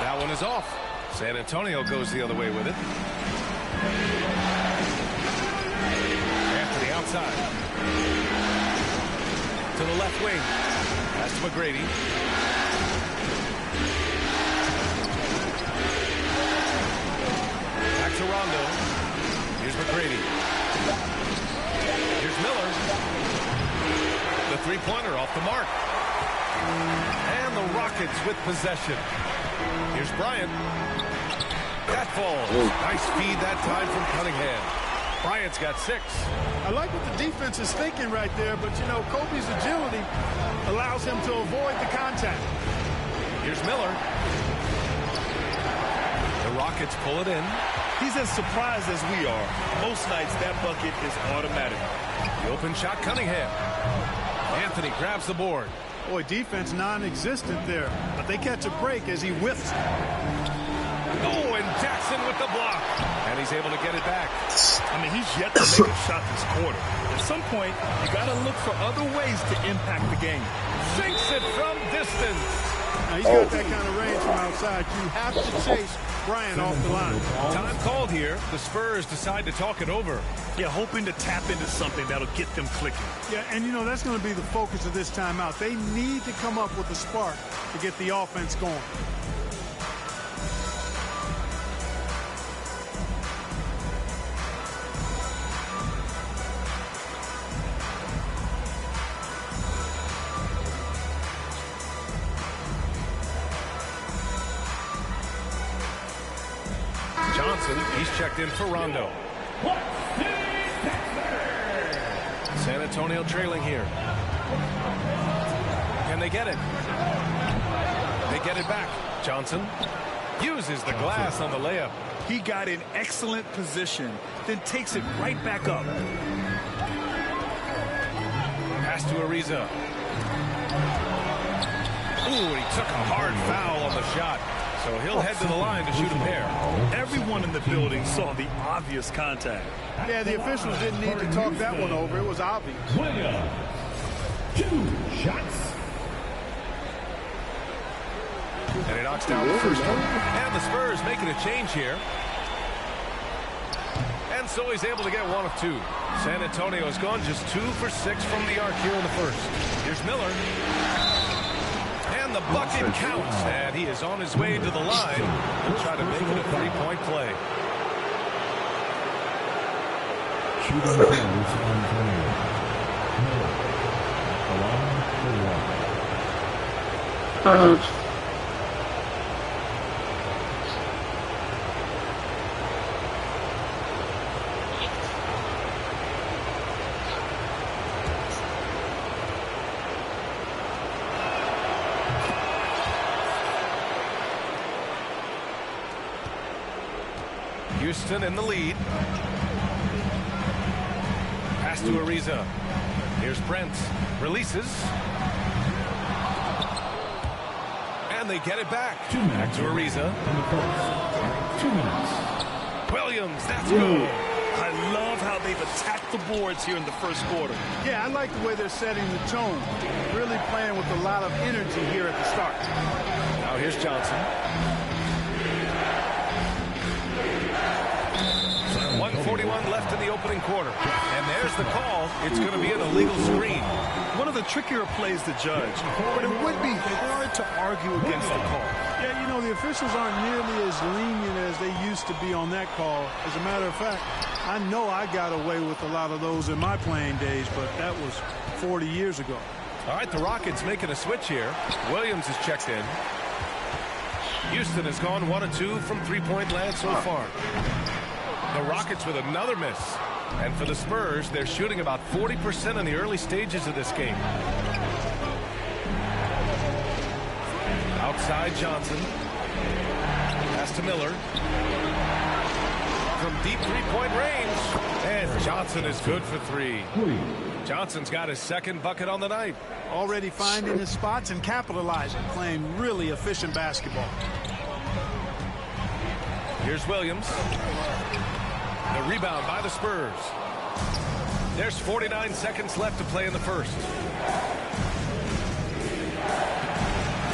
That one is off. San Antonio goes the other way with it. Anthony outside. To the left wing. Pass to McGrady. Back to Rondo. Here's McGrady. Here's Miller. The three-pointer off the mark. And the Rockets with possession. Here's Bryant. That falls. Nice feed that time from Cunningham. Bryant's got 6. I like what the defense is thinking right there, but, you know, Kobe's agility allows him to avoid the contact. Here's Miller. The Rockets pull it in. He's as surprised as we are. Most nights, that bucket is automatic. The open shot, Cunningham. Anthony grabs the board. Boy, defense non-existent there, but they catch a break as he whiffs. Oh, and Jackson with the block. And he's able to get it back. I mean, he's yet to make a shot this quarter. At some point, you got to look for other ways to impact the game. Sinks it from distance. Now, he's got that kind of range from outside. You have to chase Bryant off the line. Time called here. The Spurs decide to talk it over. Yeah, hoping to tap into something that'll get them clicking. Yeah, and you know, that's going to be the focus of this timeout. They need to come up with a spark to get the offense going. He's checked in for Rondo. San Antonio trailing here. Can they get it? They get it back. Johnson uses the glass on the layup. He got in excellent position, then takes it right back up. Pass to Ariza. Ooh, he took a hard foul on the shot. So he'll head to the line to shoot a pair. Everyone in the building saw the obvious contact. Yeah, the officials didn't need to talk that one over. It was obvious. 2 shots. And he knocks down the first one. And the Spurs making a change here. And so he's able to get 1 of 2. San Antonio has gone just 2 for 6 from the arc here in the first. Here's Miller. And the bucket counts, and he is on his way to the line. He'll try to make it a 3-point play. Shooting for San Antonio. Melo. Along the Houston in the lead. Pass to Ariza. Here's Brent. Releases. And they get it back. Back to Ariza. 2 minutes. Williams, that's good. I love how they've attacked the boards here in the first quarter. Yeah, I like the way they're setting the tone. Really playing with a lot of energy here at the start. Now here's Johnson. 1:41 left in the opening quarter. And there's the call. It's going to be an illegal screen. One of the trickier plays to judge, but it would be hard to argue against the call. Yeah, you know, the officials aren't nearly as lenient as they used to be on that call. As a matter of fact, I know I got away with a lot of those in my playing days, but that was 40 years ago. All right, the Rockets making a switch here. Williams is checked in. Houston has gone 1 of 2 from three-point land so far. The Rockets with another miss. And for the Spurs, they're shooting about 40% in the early stages of this game. Outside Johnson. Pass to Miller. From deep three-point range. And Johnson is good for 3. Johnson's got his second bucket on the night. Already finding his spots and capitalizing, playing really efficient basketball. Here's Williams. The rebound by the Spurs. There's 49 seconds left to play in the first.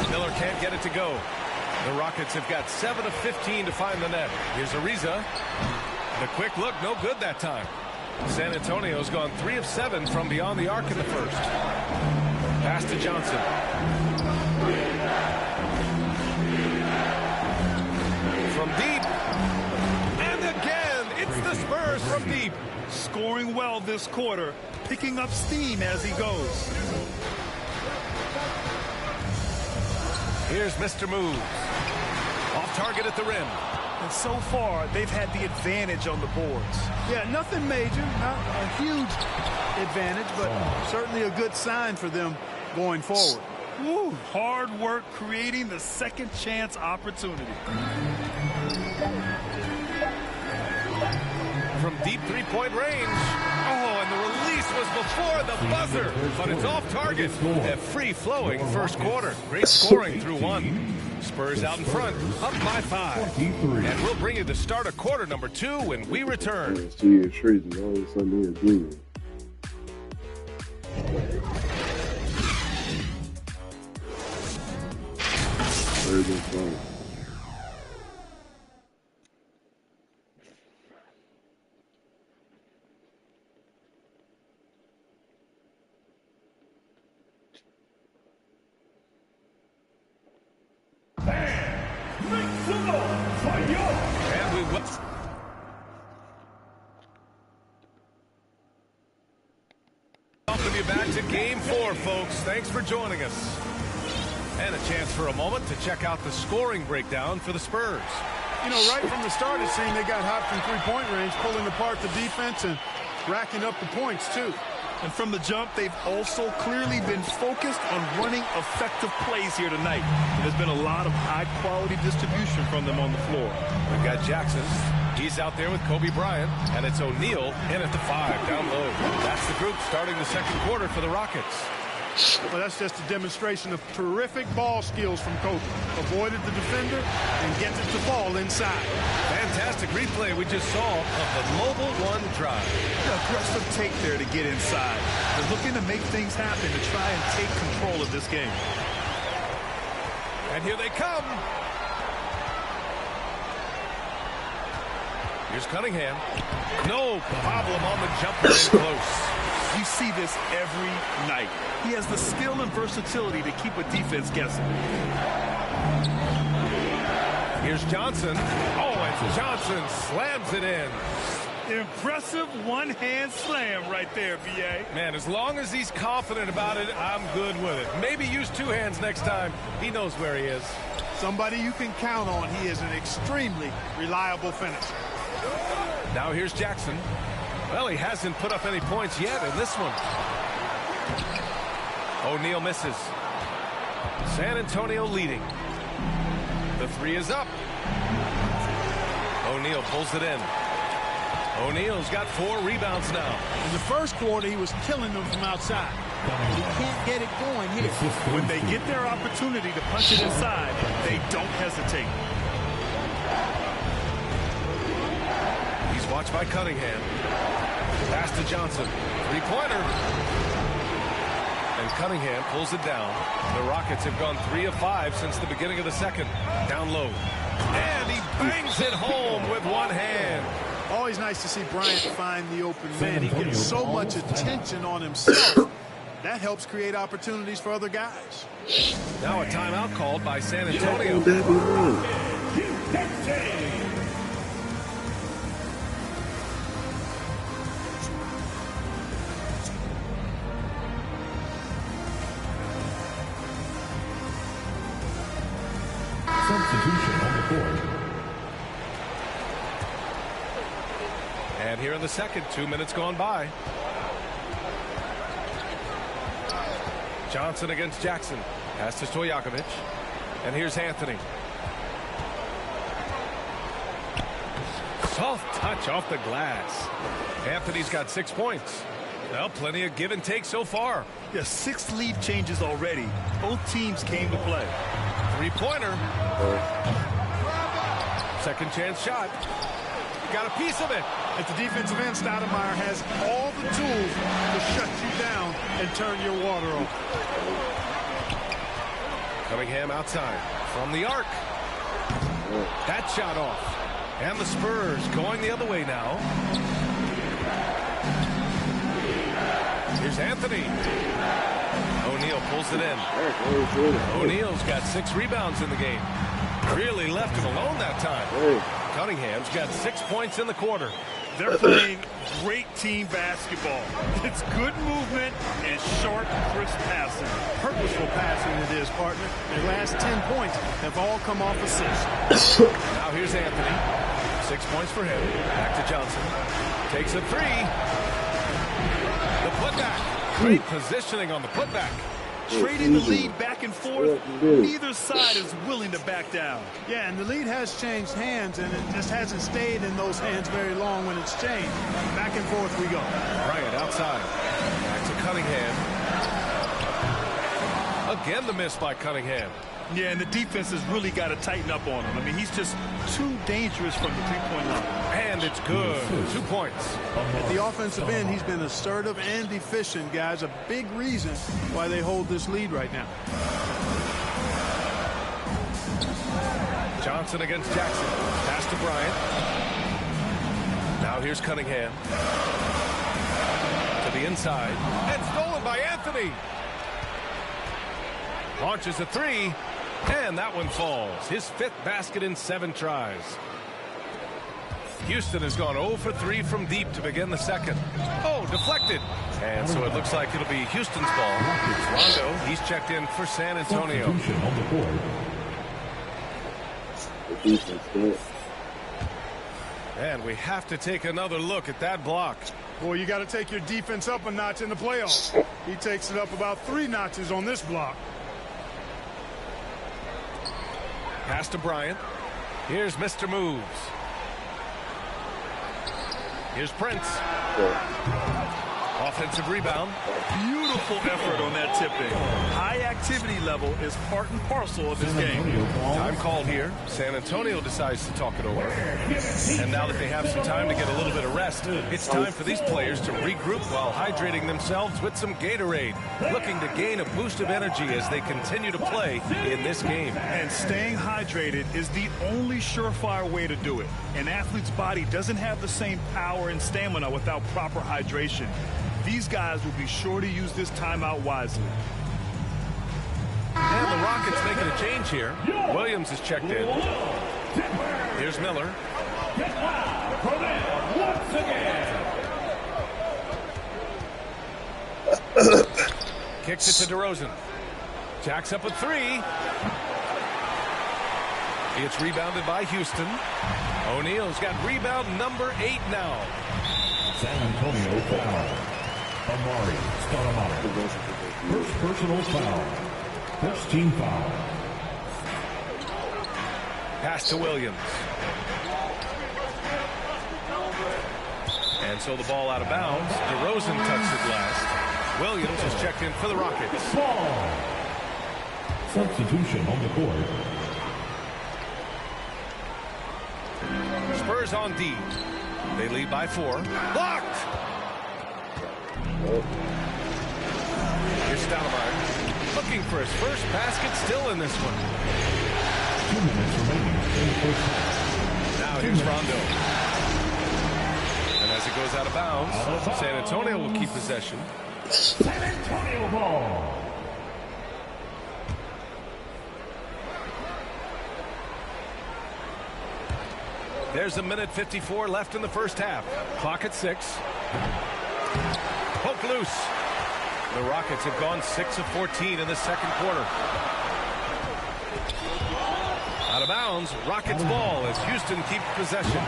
Miller can't get it to go. The Rockets have got 7 of 15 to find the net. Here's Ariza. The quick look, no good that time. San Antonio's gone 3 of 7 from beyond the arc in the first. Pass to Johnson. From deep. And again, it's the Spurs from deep. Scoring well this quarter, picking up steam as he goes. Here's Mr. Moves. Off target at the rim. And so far, they've had the advantage on the boards. Yeah, nothing major, not a huge advantage, but certainly a good sign for them going forward. Woo, hard work creating the second chance opportunity. From deep three-point range. Oh, and the release was before the buzzer, but it's off target. A free-flowing first quarter. Great scoring through one. Spurs out in front, up by 5. And we'll bring you the start of quarter number 2 when we return. 2-year treason, all of a sudden they're agreeing. Third and 5. And we will. Welcome you back to Game 4, folks. Thanks for joining us. And a chance for a moment to check out the scoring breakdown for the Spurs. You know, right from the start, it seemed they got hot from three-point range, pulling apart the defense and racking up the points, too. And from the jump, they've also clearly been focused on running effective plays here tonight. There's been a lot of high-quality distribution from them on the floor. We've got Jackson. He's out there with Kobe Bryant, and it's O'Neal in at the 5, down low. That's the group starting the second quarter for the Rockets. Well, that's just a demonstration of terrific ball skills from Kobe. Avoided the defender and gets it to fall inside. Fantastic replay we just saw of the Mobile 1 drive. Aggressive take there to get inside. They're looking to make things happen to try and take control of this game. And here they come. Here's Cunningham. No problem on the jumper in close. You see this every night. He has the skill and versatility to keep a defense guessing. Here's Johnson. Oh, and Johnson slams it in. Impressive one-hand slam right there, B.A. Man, as long as he's confident about it, I'm good with it. Maybe use 2 hands next time. He knows where he is. Somebody you can count on. He is an extremely reliable finisher. Now here's Jackson. Well, he hasn't put up any points yet in this one. O'Neal misses. San Antonio leading. The 3 is up. O'Neal pulls it in. O'Neal's got 4 rebounds now. In the first quarter, he was killing them from outside. He can't get it going here. When they get their opportunity to punch it inside, they don't hesitate. He's watched by Cunningham. Pass to Johnson. 3-pointer. And Cunningham pulls it down. The Rockets have gone 3 of 5 since the beginning of the second. Down low. And he bangs it home with one hand. Always nice to see Bryant find the open man. He gets so much attention on himself. That helps create opportunities for other guys. Now a timeout called by San Antonio. Substitution on the court. And here in the second, 2 minutes gone by. Johnson against Jackson. Pass to Stojakovic. And here's Anthony. Soft touch off the glass. Anthony's got 6 points. Well, plenty of give and take so far. Yeah, 6 lead changes already. Both teams came to play. 3-pointer. Second chance shot. Got a piece of it. At the defensive end, Stoudemire has all the tools to shut you down and turn your water off. Cunningham outside from the arc. That shot off. And the Spurs going the other way now. Here's Anthony. O'Neal pulls it in. O'Neal's got 6 rebounds in the game. Really left him alone that time. Cunningham's got 6 points in the quarter. They're playing great team basketball. It's good movement and sharp, crisp passing. Purposeful passing it is, partner. Their last 10 points have all come off assists. Now here's Anthony. 6 points for him. Back to Johnson. Takes a 3. The putback. Great positioning on the putback. Trading the lead back and forth, neither side is willing to back down. Yeah, and the lead has changed hands, and it just hasn't stayed in those hands very long when it's changed. Back and forth we go. Bryant outside. Back to Cunningham. Again the miss by Cunningham. Yeah, and the defense has really got to tighten up on him. I mean, he's just too dangerous from the three-point line. And it's good. 2 points. At the offensive end, he's been assertive and efficient, guys. A big reason why they hold this lead right now. Johnson against Jackson. Pass to Bryant. Now here's Cunningham. To the inside. And stolen by Anthony. Launches a 3. And that one falls. His 5th basket in 7 tries. Houston has gone 0 for 3 from deep to begin the second. Oh, deflected. And so it looks like it'll be Houston's ball. Rondo, he's checked in for San Antonio. And we have to take another look at that block. Boy, you got to take your defense up a notch in the playoffs. He takes it up about 3 notches on this block. Pass to Bryant. Here's Mr. Moves. Here's Prince. Offensive rebound. Beautiful effort on that tip-in. High activity level is part and parcel of this game. Time called here. San Antonio decides to talk it over. And now that they have some time to get a little bit of rest, it's time for these players to regroup while hydrating themselves with some Gatorade, looking to gain a boost of energy as they continue to play in this game. And staying hydrated is the only surefire way to do it. An athlete's body doesn't have the same power and stamina without proper hydration. These guys will be sure to use this timeout wisely. And the Rockets making a change here. Williams is checked in. Here's Miller. Kicks it to DeRozan. Jacks up a 3. It's rebounded by Houston. O'Neal's got rebound number 8 now. San Antonio foul. Amari Stoudemire. First personal foul. First team foul. Pass to Williams. And so the ball out of bounds. DeRozan touched it last. Williams is checked in for the Rockets. Ball. Substitution on the court. Spurs on D. They lead by 4. Blocked! Here's Stoudemire. Looking for his first basket, still in this one. 2 minutes remaining in the first half. Now here's Rondo. And as it goes out of bounds, San Antonio will keep possession. San Antonio ball. There's 1:54 left in the first half. Clock at 6. Poke loose. The Rockets have gone 6 of 14 in the second quarter. Out of bounds, Rockets ball as Houston keeps possession.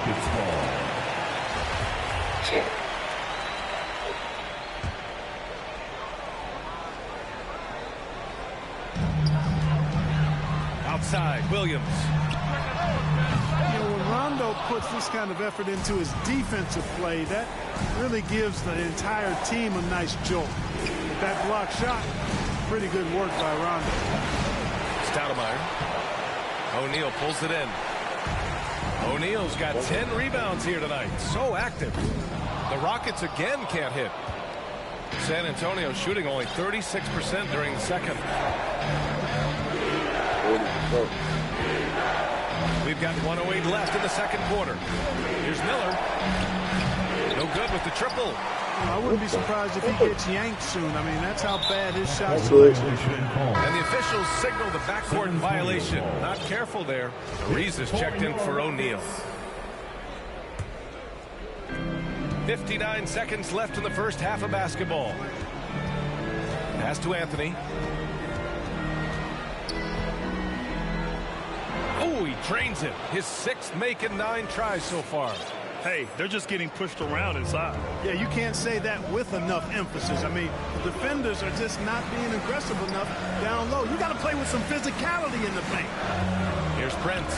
Outside, Williams. When Rondo puts this kind of effort into his defensive play, that really gives the entire team a nice jolt. With that block shot, pretty good work by Rondo. Stoudemire. O'Neal pulls it in. O'Neal's got 10 rebounds here tonight. So active. The Rockets again can't hit. San Antonio shooting only 36% during the second. We've got 1:08 left in the second quarter. Here's Miller. No good with the triple. I wouldn't be surprised if he gets yanked soon. I mean, that's how bad his shot selection has been. And the officials signal the backcourt violation. Not careful there. Ariza's checked in for O'Neal. 59 seconds left in the first half of basketball. Pass to Anthony. Oh, he drains it. His 6th make in 9 tries so far. Hey, they're just getting pushed around inside. Yeah, you can't say that with enough emphasis. I mean, the defenders are just not being aggressive enough down low. You got to play with some physicality in the paint. Here's Prince.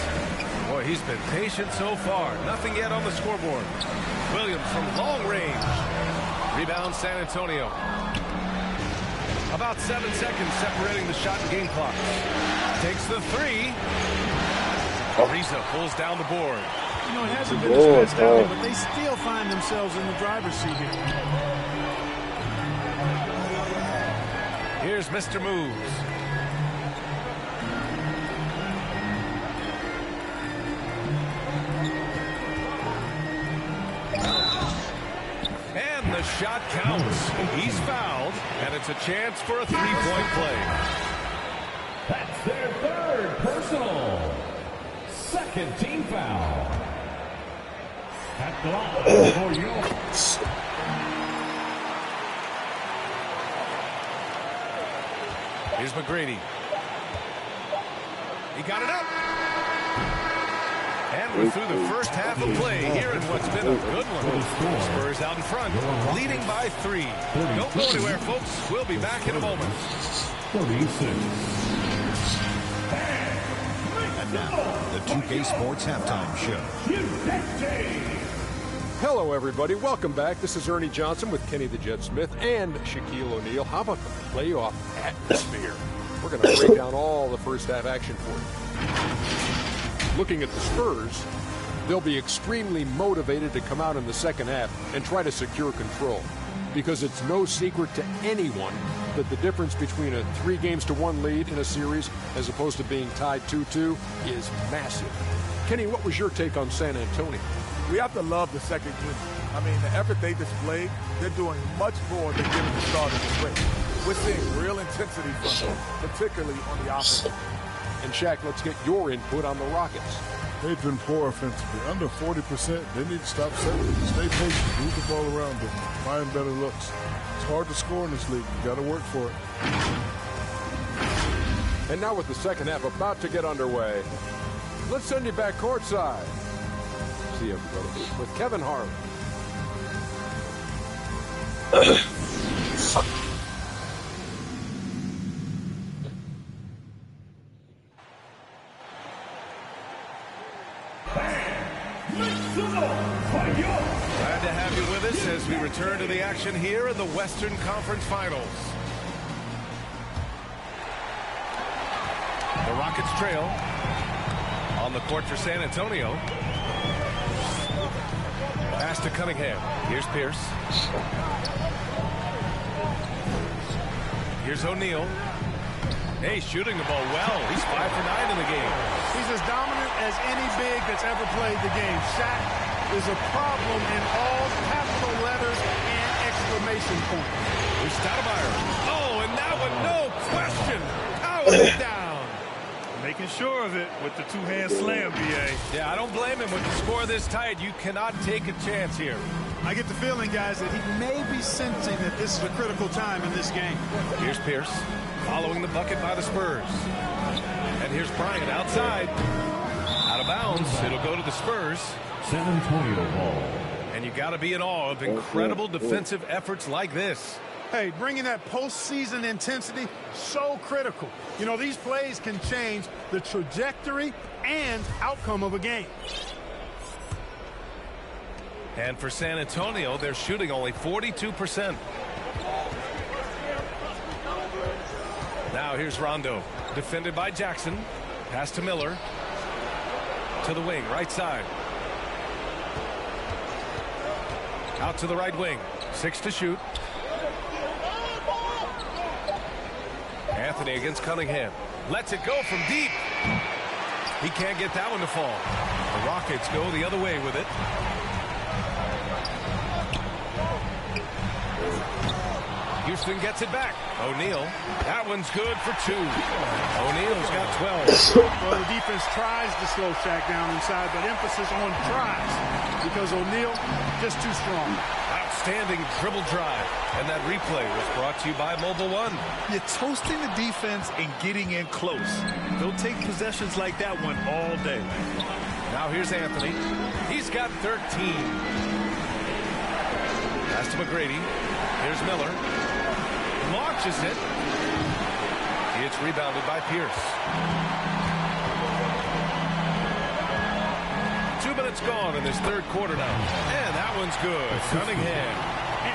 Boy, he's been patient so far. Nothing yet on the scoreboard. Williams from long range. Rebound San Antonio. About 7 seconds separating the shot and game clock. Takes the three. Ariza pulls down the board. You know, it hasn't been as fast down, but they still find themselves in the driver's seat here. Here's Mr. Moves. And the shot counts. He's fouled, and it's a chance for a three-point play. That's their third personal. Second team foul. At the line for yours. Here's McGrady. He got it up. And we're through the first half of play here in what's been a good one. Spurs out in front, leading by 3. Don't go anywhere, folks. We'll be back in a moment. 36. And now, the 2K Sports Halftime Show. Hello, everybody. Welcome back. This is Ernie Johnson with Kenny the Jet Smith and Shaquille O'Neal. How about the playoff atmosphere? We're going to break down all the first half action for you. Looking at the Spurs, they'll be extremely motivated to come out in the second half and try to secure control, because it's no secret to anyone that the difference between a 3-1 lead in a series as opposed to being tied 2-2 is massive. Kenny, what was your take on San Antonio? We have to love the second unit. I mean, the effort they displayed, they're doing much more than giving the start of the break. We're seeing real intensity from them, particularly on the offense. And Shaq, let's get your input on the Rockets. They've been poor offensively. Under 40%, they need to stop settling. Stay patient, move the ball around them, find better looks. It's hard to score in this league. You got to work for it. And now with the second half about to get underway, let's send you back courtside. See everybody with Kevin Harlan. Glad to have you with us as we return to the action here in the Western Conference Finals. The Rockets trail on the court for San Antonio. Pass to Cunningham. Here's Pierce. Here's O'Neal. Hey, shooting the ball well. He's 5 for 9 in the game. He's as dominant as any big that's ever played the game. Shaq is a problem in all capital letters and exclamation points. Here's Stoudemire. Oh, and that one, no question. Powered it down. Making sure of it with the two-hand slam, B.A. Yeah, I don't blame him. With the score this tight, you cannot take a chance here. I get the feeling, guys, that he may be sensing that this is a critical time in this game. Here's Pierce, following the bucket by the Spurs. And here's Bryant outside. Out of bounds. It'll go to the Spurs. San Antonio ball. And you got to be in awe of incredible defensive efforts like this. Hey, bringing that postseason intensity, so critical. You know, these plays can change the trajectory and outcome of a game. And for San Antonio, they're shooting only 42%. Now here's Rondo, defended by Jackson. Pass to Miller. To the wing, right side. Out to the right wing. 6 to shoot. Anthony against Cunningham. Lets it go from deep. He can't get that one to fall. The Rockets go the other way with it. Houston gets it back. O'Neal. That one's good for 2. O'Neal's got 12. Well, the defense tries to slow Shaq down inside, but emphasis on tries because O'Neal just too strong. Outstanding dribble drive. And that replay was brought to you by Mobile One. You're toasting the defense and getting in close. They'll take possessions like that one all day. Now here's Anthony. He's got 13. Pass to McGrady. Here's Miller. Launches it. It's rebounded by Pierce. 2 minutes gone in this third quarter now. And that one's good. Cunningham.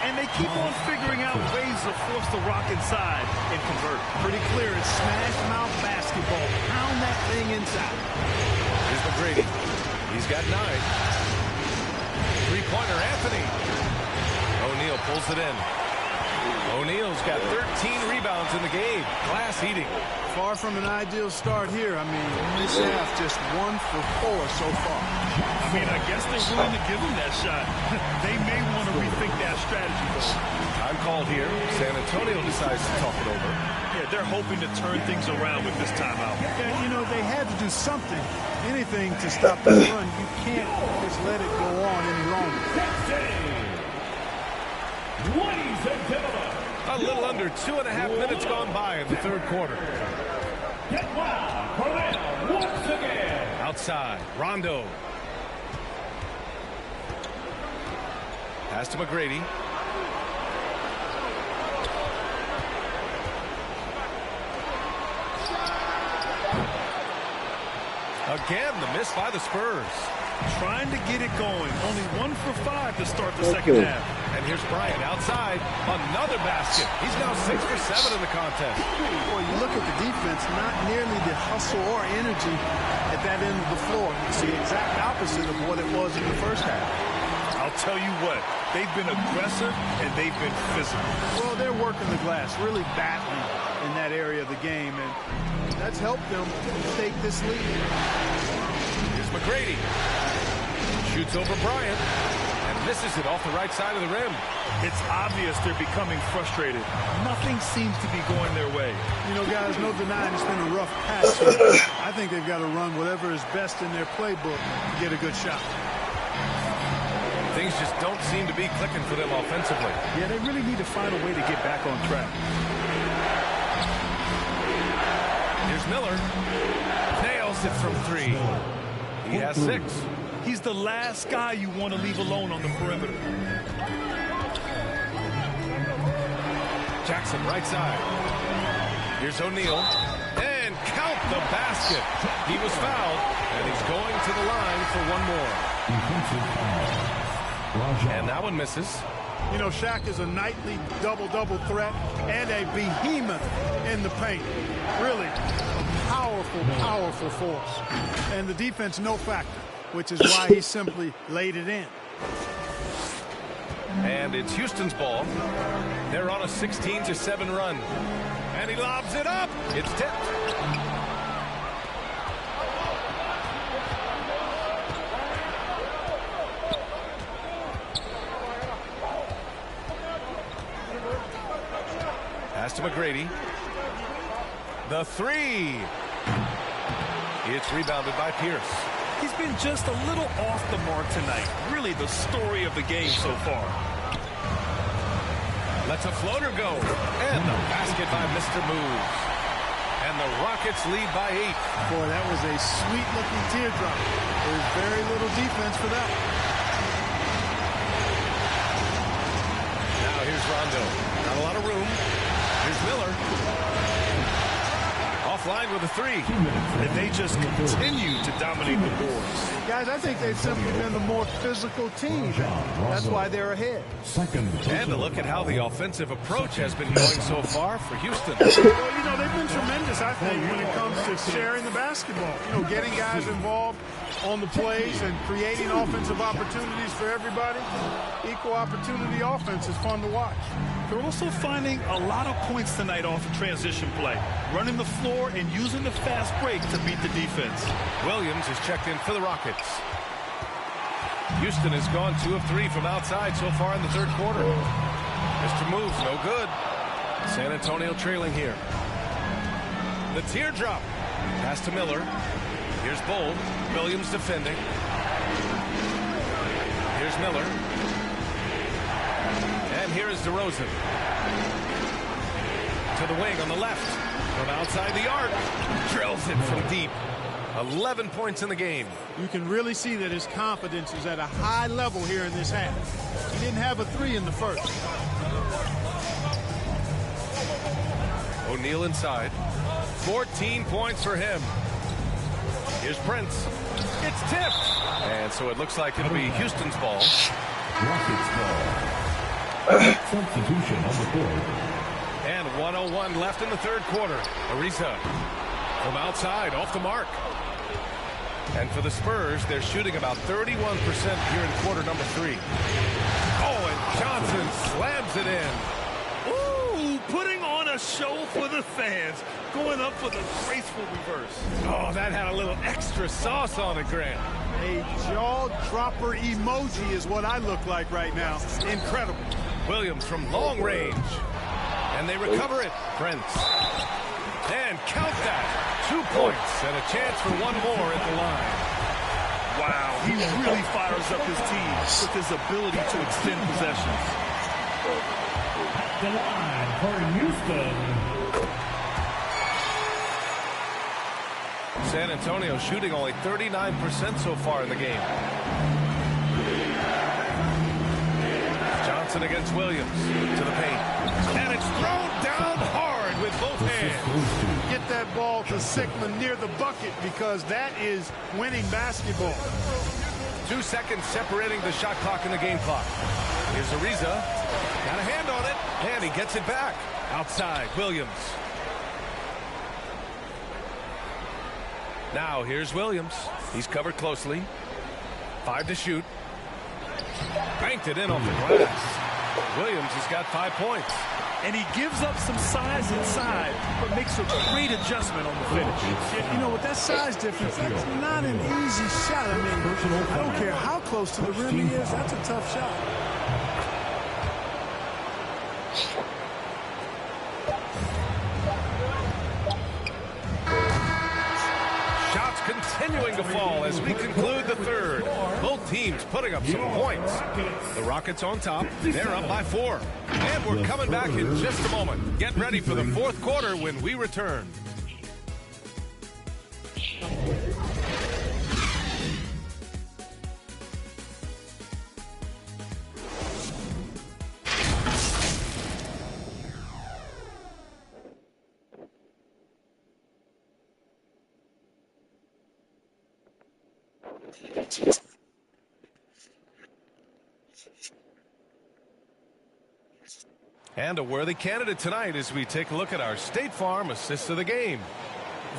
And they keep on figuring out ways to force the rock inside and convert. Pretty clear. It's smash mouth basketball. Pound that thing inside. Here's McGrady. He's got 9. Three-pointer, Anthony. O'Neal pulls it in. O'Neal's got 13 rebounds in the game. Glass eating. Far from an ideal start here. I mean, this half just 1 for 4 so far. I mean, I guess they're willing to give him that shot. They may want to rethink that strategy, though. Time called here. San Antonio decides to talk it over. Yeah, they're hoping to turn things around with this timeout. Yeah, you know, they had to do something, anything to stop the run. You can't just let it go on any longer. Ladies and gentlemen, a little under 2.5 minutes gone by in the third quarter. Get loud for them once again. Outside, Rondo. Pass to McGrady. Again, the miss by the Spurs. Trying to get it going. Only 1 for 5 to start the second half. And here's Bryant outside. Another basket. He's now 6 for 7 in the contest. Boy, you look at the defense, not nearly the hustle or energy at that end of the floor. It's the exact opposite of what it was in the first half. I'll tell you what, they've been aggressive and they've been physical. Well, they're working the glass, really battling in that area of the game, and that's helped them take this lead. Here's McGrady. Shoots over Bryant and misses it off the right side of the rim. It's obvious they're becoming frustrated. Nothing seems to be going their way. You know, guys, no denying it's been a rough patch here. I think they've got to run whatever is best in their playbook to get a good shot. Things just don't seem to be clicking for them offensively. Yeah, they really need to find a way to get back on track. Here's Miller. Nails it from 3. He has 6. He's the last guy you want to leave alone on the perimeter. Jackson, right side. Here's O'Neal. And count the basket. He was fouled, and he's going to the line for one more. And that one misses. You know, Shaq is a nightly double-double threat and a behemoth in the paint. Really a powerful, powerful force. And the defense, no factor, which is why he simply laid it in. And it's Houston's ball. They're on a 16-7 run. And he lobs it up. It's tipped. Pass to McGrady. The 3. It's rebounded by Pierce. He's been just a little off the mark tonight. Really the story of the game so far. Lets a floater go. And the basket by Mr. Moves. And the Rockets lead by 8. Boy, that was a sweet-looking teardrop. There's very little defense for that. Now here's Rondo. Not a lot of room. Here's Miller. Offline with a 3. And they just continue to dominate the boards. Guys, I think they've simply been the more physical team. That's why they're ahead. And to look at how the offensive approach has been going so far for Houston. Well, you know, they've been tremendous, I think, when it comes to sharing the basketball. You know, getting guys involved on the plays and creating offensive opportunities for everybody. Equal opportunity offense is fun to watch. They're also finding a lot of points tonight off of transition play, running the floor and using the fast break to beat the defense. Williams is checked in for the Rockets. Houston has gone 2 of 3 from outside so far in the third quarter. Mr. Moves, no good. San Antonio trailing here. The teardrop. Pass to Miller. Here's Bull. Williams defending. Here's Miller. And here is DeRozan. To the wing on the left. From outside the arc. Drills it from deep. 11 points in the game. You can really see that his confidence is at a high level here in this half. He didn't have a 3 in the first. O'Neal inside. 14 points for him. Here's Prince. It's tipped. And so it looks like it'll be Houston's ball. Rockets ball. Substitution on the board. And 1:01 left in the third quarter. Ariza from outside, off the mark. And for the Spurs, they're shooting about 31% here in quarter number 3. Oh, and Johnson slams it in. Ooh, putting on a show for the fans. Going up for the graceful reverse. Oh, that had a little extra sauce on it, Grant. A jaw-dropper emoji is what I look like right now. Incredible. Williams from long range. And they recover it. Prince. And count that. 2 points and a chance for one more at the line. Wow, he really fires up his team with his ability to extend possessions. The line for Houston. San Antonio shooting only 39% so far in the game. Johnson against Williams to the paint. And it's thrown down hard with both hands. Get that ball to Sigma near the bucket because that is winning basketball. 2 seconds separating the shot clock and the game clock. Here's Ariza. Got a hand on it. And he gets it back. Outside, Williams. Now here's Williams. He's covered closely. 5 to shoot. Banked it in off the glass. Williams has got 5 points. And he gives up some size inside, but makes a great adjustment on the finish. You know, with that size difference, that's not an easy shot. I mean, I don't care how close to the rim he is, that's a tough shot. Shots continuing to fall as we conclude the third. Both teams putting up some points. The Rockets on top. They're up by 4. And we're coming back in just a moment. Get ready for the fourth quarter when we return. And a worthy candidate tonight as we take a look at our State Farm assist of the game.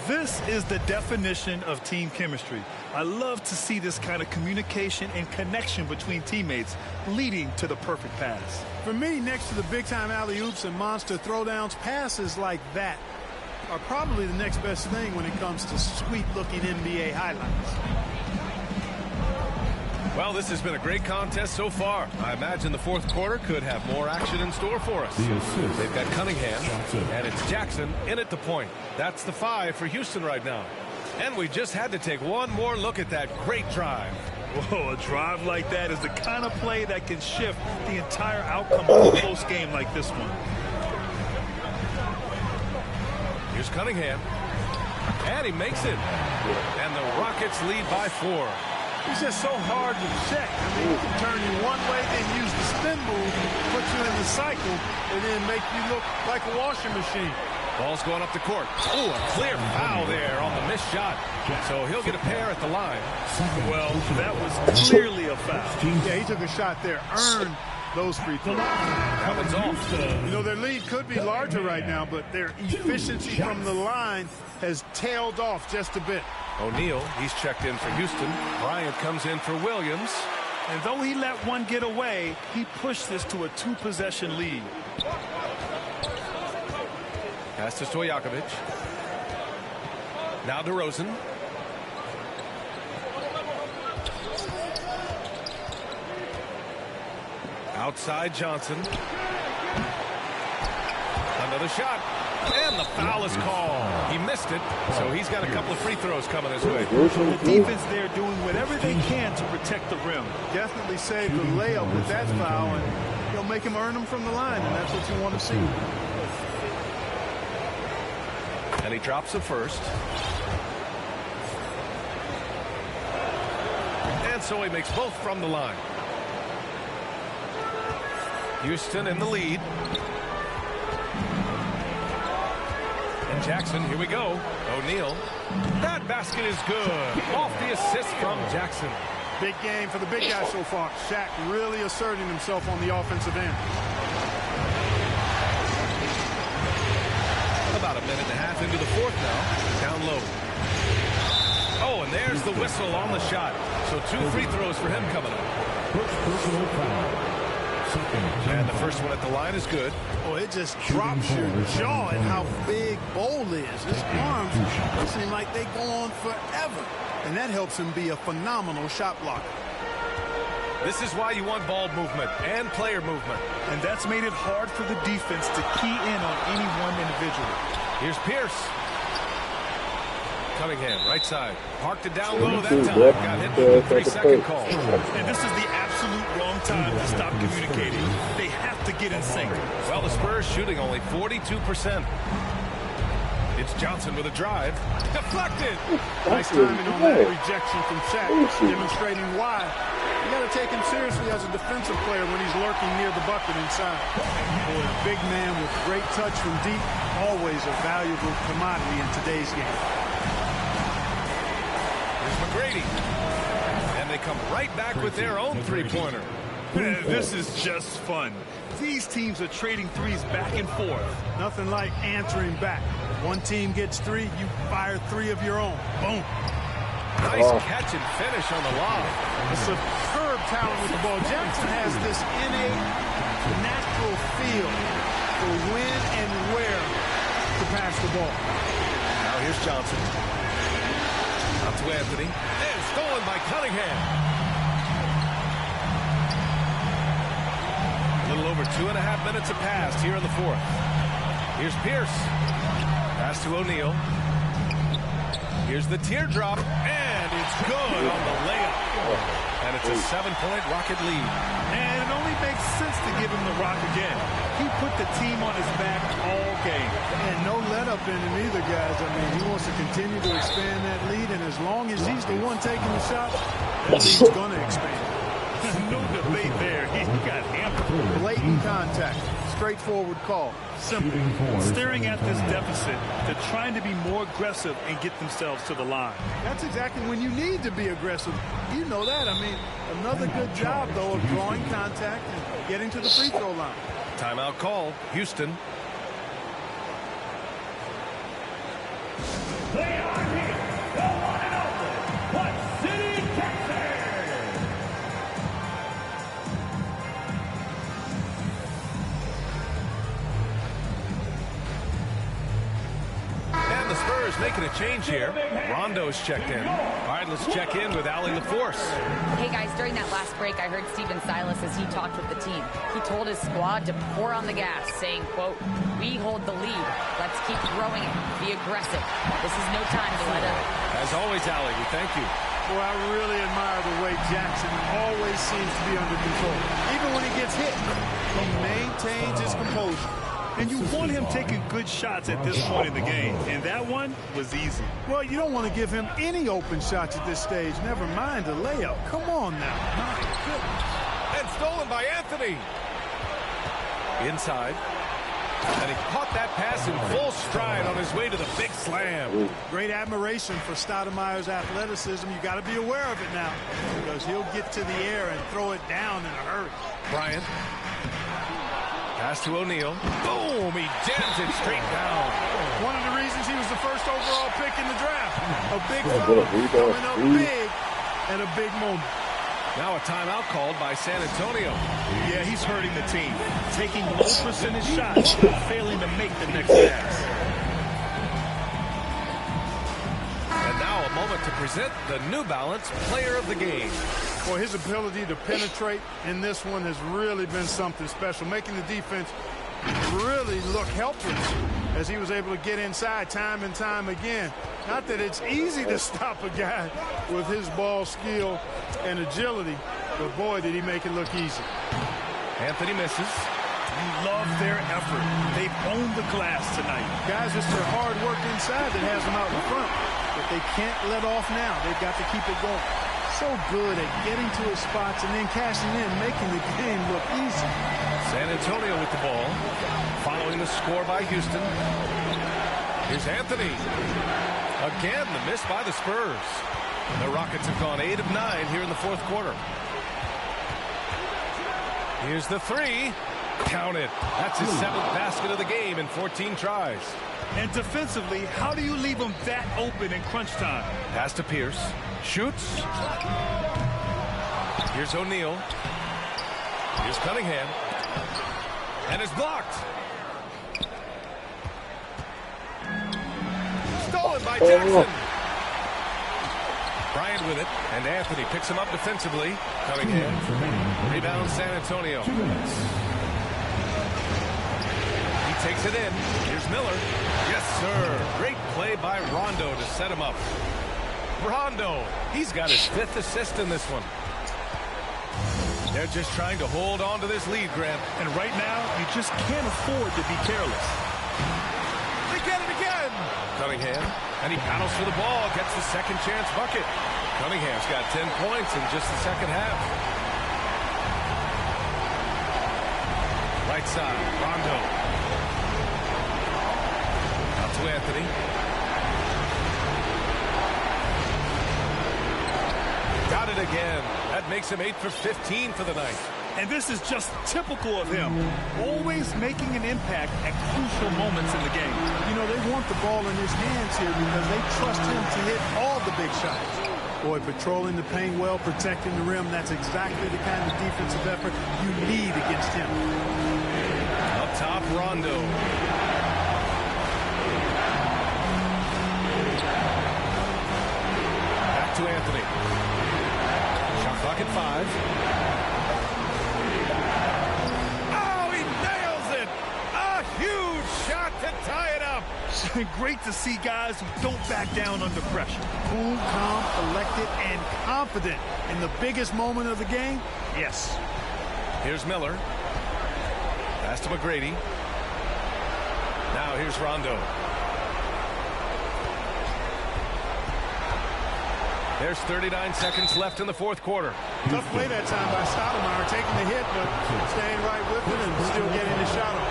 This is the definition of team chemistry. I love to see this kind of communication and connection between teammates leading to the perfect pass. For me, next to the big-time alley-oops and monster throwdowns, passes like that are probably the next best thing when it comes to sweet-looking NBA highlights. Well, this has been a great contest so far. I imagine the fourth quarter could have more action in store for us. They've got Cunningham, and it's Jackson in at the point. That's the 5 for Houston right now. And we just had to take one more look at that great drive. Whoa, a drive like that is the kind of play that can shift the entire outcome of a close game like this one. Here's Cunningham. And he makes it. And the Rockets lead by 4. It's just so hard to check. I mean, he can turn you one way, then use the spin move, put you in the cycle, and then make you look like a washing machine. Ball's going up the court. Oh, a clear foul there on the missed shot. So he'll get a pair at the line. Well, that was clearly a foul. Yeah, he took a shot there, earned those free throws. That one's off. You know, their lead could be larger right now, but their efficiency from the line has tailed off just a bit. O'Neal, he's checked in for Houston. Bryant comes in for Williams. And though he let one get away, he pushed this to a 2-possession lead. Pass to Stojakovic. Now DeRozan. Outside Johnson. Another shot. And the foul is called. He missed it, so he's got a couple of free throws coming his way. So the defense there doing whatever they can to protect the rim. Definitely saved the layup with that foul, and he'll make him earn them from the line, and that's what you want to see. And he drops the first. And so he makes both from the line. Houston in the lead. And Jackson, here we go. O'Neal. That basket is good. Off the assist from Jackson. Big game for the big guy so far. Shaq really asserting himself on the offensive end. About a minute and a half into the fourth now. Down low. Oh, and there's the whistle on the shot. So 2 free throws for him coming up. And the first one at the line is good. Oh, it just drops your jaw at how big Bol is. His arms seem like they go on forever. And that helps him be a phenomenal shot blocker. This is why you want ball movement and player movement. And that's made it hard for the defense to key in on any one individual. Here's Pierce. Cunningham, right side. Parked it down low that time. Got hit for the 3-second call. And this is the absolute wrong time to stop communicating. They have to get in sync. Well, the Spurs shooting only 42%. It's Johnson with a drive. Deflected. Nice timing on that rejection from Shaq, demonstrating why you got to take him seriously as a defensive player when he's lurking near the bucket inside. Boy, a big man with great touch from deep, always a valuable commodity in today's game. Here's McGrady. And they come right back with their own three-pointer. This is just fun. These teams are trading threes back and forth. Nothing like answering back. One team gets 3, you fire 3 of your own. Boom. Nice catch and finish on the lob. A superb talent with the ball. Jackson has this innate, natural feel for when and where to pass the ball. Now here's Johnson. Out to Anthony. And stolen by Cunningham. A little over 2.5 minutes have passed here in the fourth. Here's Pierce. Pass to O'Neal. Here's the teardrop, and it's good on the layup. And it's a 7-point Rocket lead. And it only makes sense to give him the rock again. He put the team on his back all game. And no let up in him either, guys. I mean, he wants to continue to expand that lead, and as long as he's the one taking the shot, that lead's going to expand. No debate there. He got hammered. Blatant contact. Straightforward call. Simple. Staring at this deficit, they're trying to be more aggressive and get themselves to the line. That's exactly when you need to be aggressive. You know that. I mean, another good job, though, of drawing contact and getting to the free throw line. Timeout call. Houston. They are here. The one and only What City, Texas. And the Spurs making a change here. Rondo's checked in. All right, let's check in with Allie LaForce. Hey, guys, during that last break, I heard Stephen Silas as he talked with the team. He told his squad to pour on the gas, saying, quote, "We hold the lead. Let's keep growing it. Be aggressive. This is no time to let up." As always, Allie, we thank you. Boy, I really admire the way Jackson always seems to be under control. Even when he gets hit, he maintains his composure. And you want him taking good shots at this point in the game. And that one was easy. Well, you don't want to give him any open shots at this stage. Never mind a layup. Come on now. My goodness. And stolen by Anthony. Inside. And he caught that pass in full stride on his way to the big slam. Great admiration for Stoudemire's athleticism. You got to be aware of it now, because he'll get to the air and throw it down in a hurry. Bryant. Pass to O'Neal. Boom! He jams it straight down. One of the reasons he was the first overall pick in the draft. A big fella coming up big at a big moment. Now a timeout called by San Antonio. Yeah, he's hurting the team. Taking low percentage shots, failing to make the next pass. And now a moment to present the New Balance Player of the Game. Well, his ability to penetrate in this one has really been something special, making the defense really look helpless as he was able to get inside time and time again. Not that it's easy to stop a guy with his ball skill and agility, but boy, did he make it look easy. Anthony misses. You love their effort. They've owned the glass tonight. Guys, it's their hard work inside that has them out in front, but they can't let off now. They've got to keep it going. So good at getting to his spots and then cashing in, making the game look easy. San Antonio with the ball, following the score by Houston. Here's Anthony. Again, the miss by the Spurs. The Rockets have gone 8 of 9 here in the fourth quarter. Here's the three. Count it. That's his 7th basket of the game in 14 tries. And defensively, how do you leave them that open in crunch time? Pass to Pierce. Shoots. Here's O'Neal. Here's Cunningham. And it's blocked. Stolen by Jackson. Bryant with it, and Anthony picks him up defensively. Cunningham. Rebound San Antonio. He takes it in. Here's Miller. Yes, sir. Great play by Rondo to set him up. Rondo, he's got his 5th assist in this one. They're just trying to hold on to this lead, Grant. And right now, you just can't afford to be careless. They get it again. Cunningham, and he paddles for the ball, gets the second chance bucket. Cunningham's got 10 points in just the second half. Right side, Rondo. Out to Anthony. Got it again. That makes him 8 for 15 for the night. And this is just typical of him. Always making an impact at crucial moments in the game. You know, they want the ball in his hands here because they trust him to hit all the big shots. Boy, patrolling the paint well, protecting the rim, that's exactly the kind of defensive effort you need against him. Up top, Rondo. Back to Anthony. Shot clock at 5. Oh, he nails it! A huge shot to tie it up. Great to see guys who don't back down under pressure. Cool, calm, collected, and confident in the biggest moment of the game. Yes. Here's Miller. Pass to McGrady. Now here's Rondo. There's 39 seconds left in the fourth quarter. Tough play that time by Stoudemire, taking the hit, but staying right with it and still getting the shot off.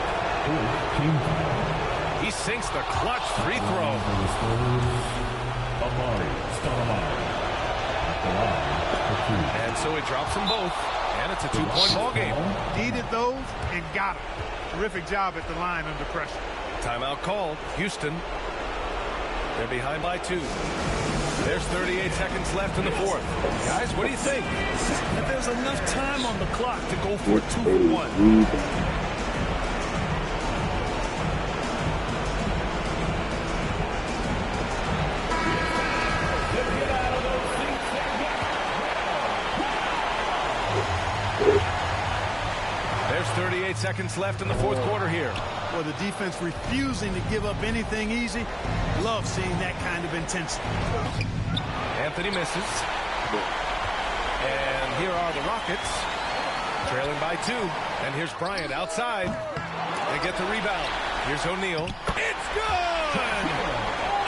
He sinks the clutch free throw. And so he drops them both, and it's a 2-point ball game. Needed those and got them. Terrific job at the line under pressure. Timeout called. Houston. They're behind by 2. There's 38 seconds left in the fourth. Guys, what do you think? If there's enough time on the clock to go for a 2-for-1. There's 38 seconds left in the fourth quarter here. Well, the defense refusing to give up anything easy. Love seeing that kind of intensity. Anthony misses. And here are the Rockets, trailing by 2. And here's Bryant outside. They get the rebound. Here's O'Neal. It's good!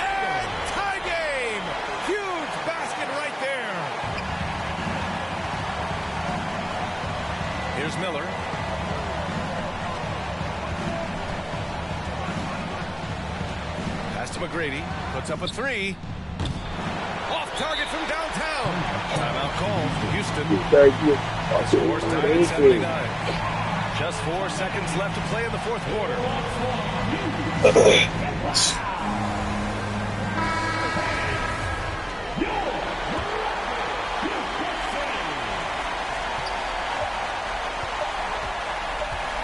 And tie game! Huge basket right there. Here's Miller. Pass to McGrady. Puts up a 3. Off target from downtown. Timeout called for Houston. Scores tied at 79. Just 4 seconds left to play in the fourth quarter.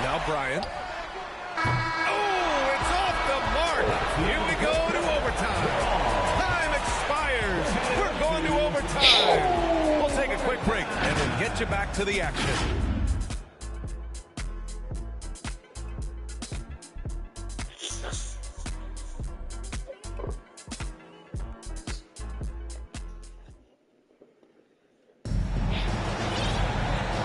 Now Bryant. Oh, it's off the mark. Here we go to overtime. Time expires. We're going to overtime. We'll take a quick break and then get you back to the action.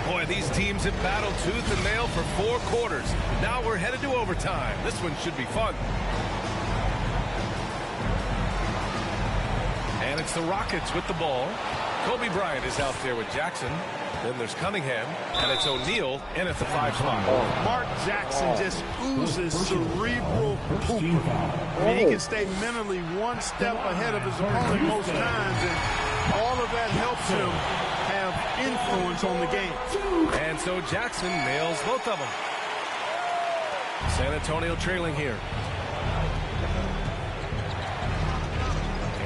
Boy, these teams have battled tooth and nail for 4 quarters. Now we're headed to overtime. This one should be fun. And it's the Rockets with the ball. Kobe Bryant is out there with Jackson. Then there's Cunningham, and it's O'Neal in at the 5 spot. Mark Jackson just oozes cerebral hooper. I mean, he can stay mentally one step ahead of his opponent most times, and all of that helps him have influence on the game. And so Jackson nails both of them. San Antonio trailing here.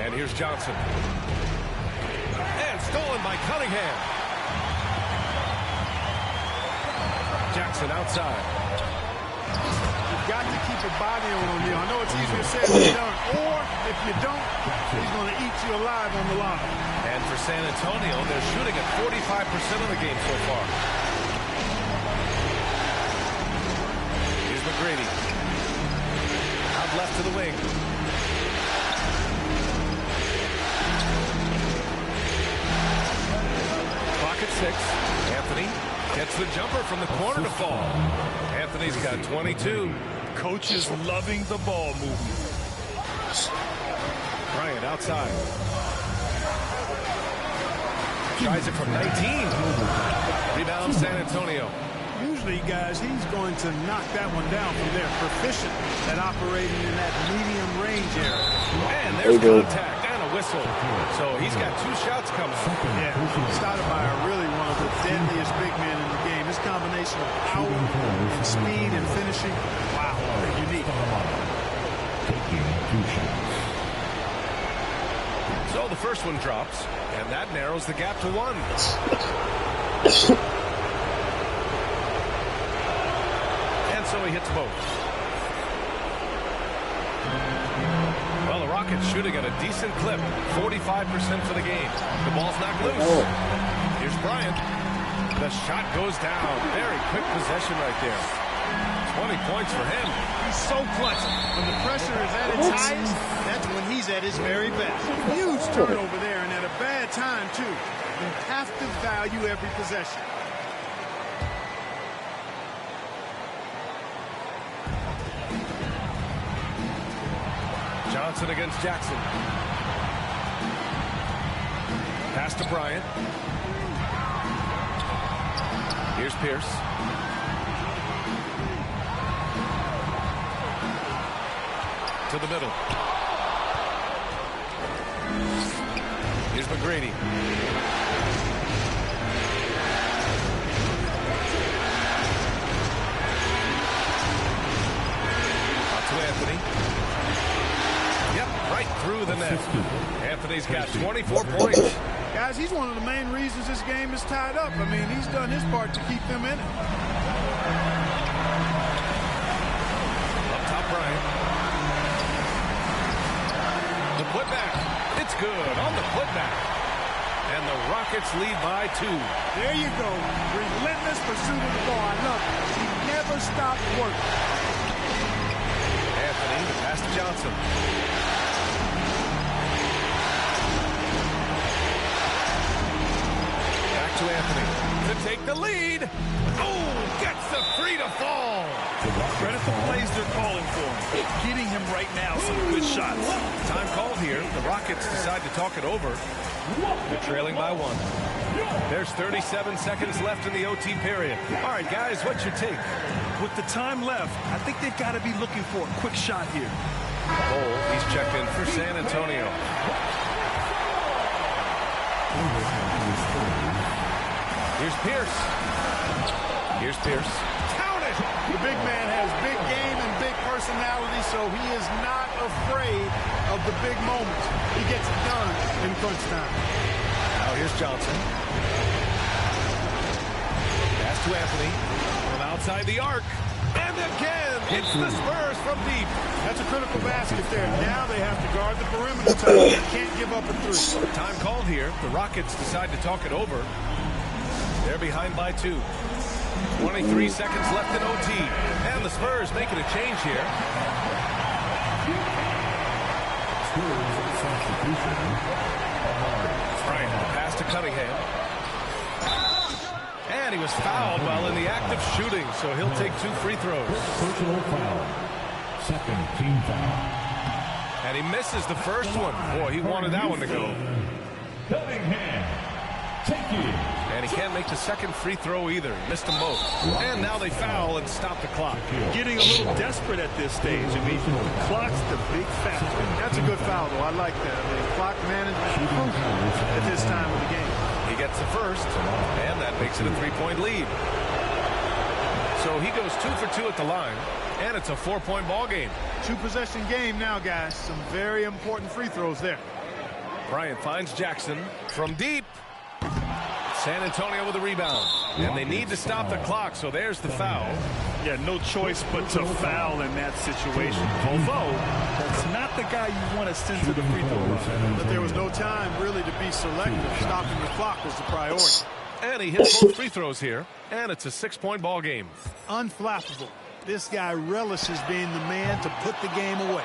And here's Johnson. And stolen by Cunningham. Jackson outside. You've got to keep a body on O'Neal. I know it's easier said than done. Or if you don't, he's going to eat you alive on the line. And for San Antonio, they're shooting at 45% of the game so far. Here's McGrady. Out left to the wing. Clock at 6. Anthony gets the jumper from the corner to fall. Anthony's got 22. Coach is loving the ball movement. Bryant outside. Tries it from 19. Rebound San Antonio. Usually, guys, he's going to knock that one down from there. Proficient at operating in that medium range area. And there's contact and a whistle. So he's got 2 shots coming. Yeah, Stoudemire really one of the deadliest big men in the game. His combination of power and speed and finishing, wow, unique. So the first one drops, and that narrows the gap to 1. And so he hits both. Well, the Rockets shooting at a decent clip, 45% for the game. The ball's knocked loose. Here's Bryant. The shot goes down. Very quick possession right there. 20 points for him. He's so clutch. When the pressure is at its highest, that's when he's at his very best. Huge turnover there, and at a bad time, too. You have to value every possession. Johnson against Jackson. Pass to Bryant. Here's Pierce. To the middle. Here's McGrady. Out to Anthony. Yep, right through the net. Anthony's got 24 points. Guys, he's one of the main reasons this game is tied up. I mean, he's done his part to keep them in it. Up top, Bryant. The putback. It's good on the putback. And the Rockets lead by 2. There you go. Relentless pursuit of the ball. I love it. He never stopped working. Anthony, the pass to Johnson. Back to Anthony to take the lead. Oh, gets the 3 to fall. Credit the plays they're calling for him. Getting him right now some good shots. Time called here. The Rockets decide to talk it over. They're trailing by 1. There's 37 seconds left in the OT period. All right, guys, what's your take? With the time left, I think they've got to be looking for a quick shot here. Cole, he's checked in for San Antonio. Here's Pierce. Here's Pierce. Count it! The big man has big game and big personality, so he is not afraid of the big moments. He gets it done in crunch time. Now here's Johnson. Pass to Anthony from outside the arc. And again, it's the Spurs from deep. That's a critical basket there. Now they have to guard the perimeter tight. They can't give up a 3. Time called here. The Rockets decide to talk it over. They're behind by 2. 23 seconds left in OT. And the Spurs making a change here. Bryant, pass to Cunningham. And he was fouled while in the act of shooting, so he'll take 2 free throws. Personal foul. Second team foul. And he misses the first one. Boy, he wanted that one to go. Cunningham. And he can't make the second free throw either. Missed them both. And now they foul and stop the clock. Getting a little desperate at this stage. I mean, the clock's the big factor. That's a good foul, though. I like that. I mean, clock management at this time of the game. He gets the first, and that makes it a 3-point lead. So he goes 2 for 2 at the line, and it's a 4-point ball game. 2-possession game now, guys. Some very important free throws there. Bryant finds Jackson from deep. San Antonio with a rebound. And they need to stop the clock, so there's the foul. Yeah, no choice but to foul in that situation. Although, that's not the guy you want to send to the free throw line. But there was no time really to be selective. Stopping the clock was the priority. And he hits both free throws here. And it's a 6-point ball game. Unflappable. This guy relishes being the man to put the game away.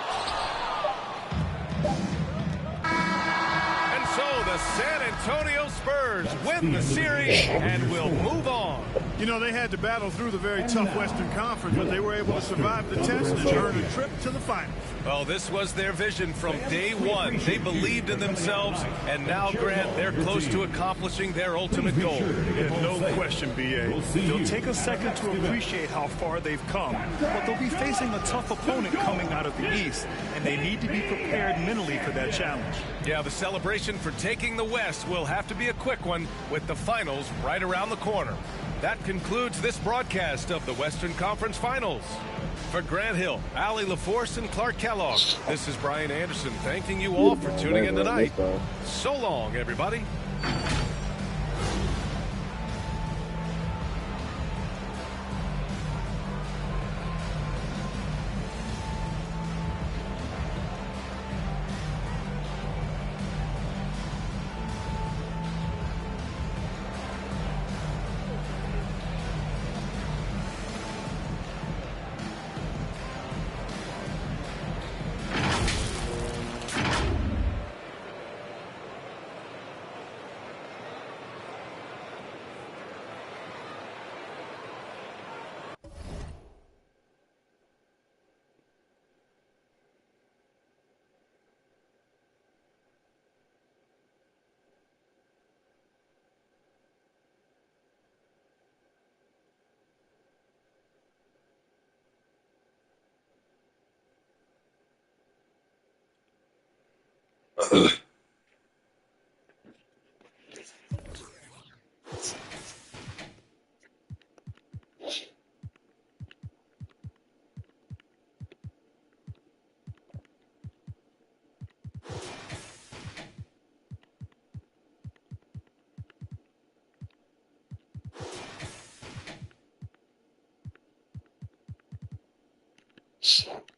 And so the San Antonio Spurs win the series and will move on. You know, they had to battle through the very tough Western Conference, but they were able to survive the test and earn a trip to the finals. Well, this was their vision from day one. They believed in themselves, and now, Grant, they're close to accomplishing their ultimate goal. Yeah, no question, B.A. They'll take a second to appreciate how far they've come, but they'll be facing a tough opponent coming out of the East, and they need to be prepared mentally for that challenge. Yeah, the celebration for taking the West will have to be a quick one with the finals right around the corner. That concludes this broadcast of the Western Conference Finals. For Grant Hill, Allie LaForce, and Clark Kellogg, this is Brian Anderson thanking you all for tuning in tonight. So long, everybody. Shaq.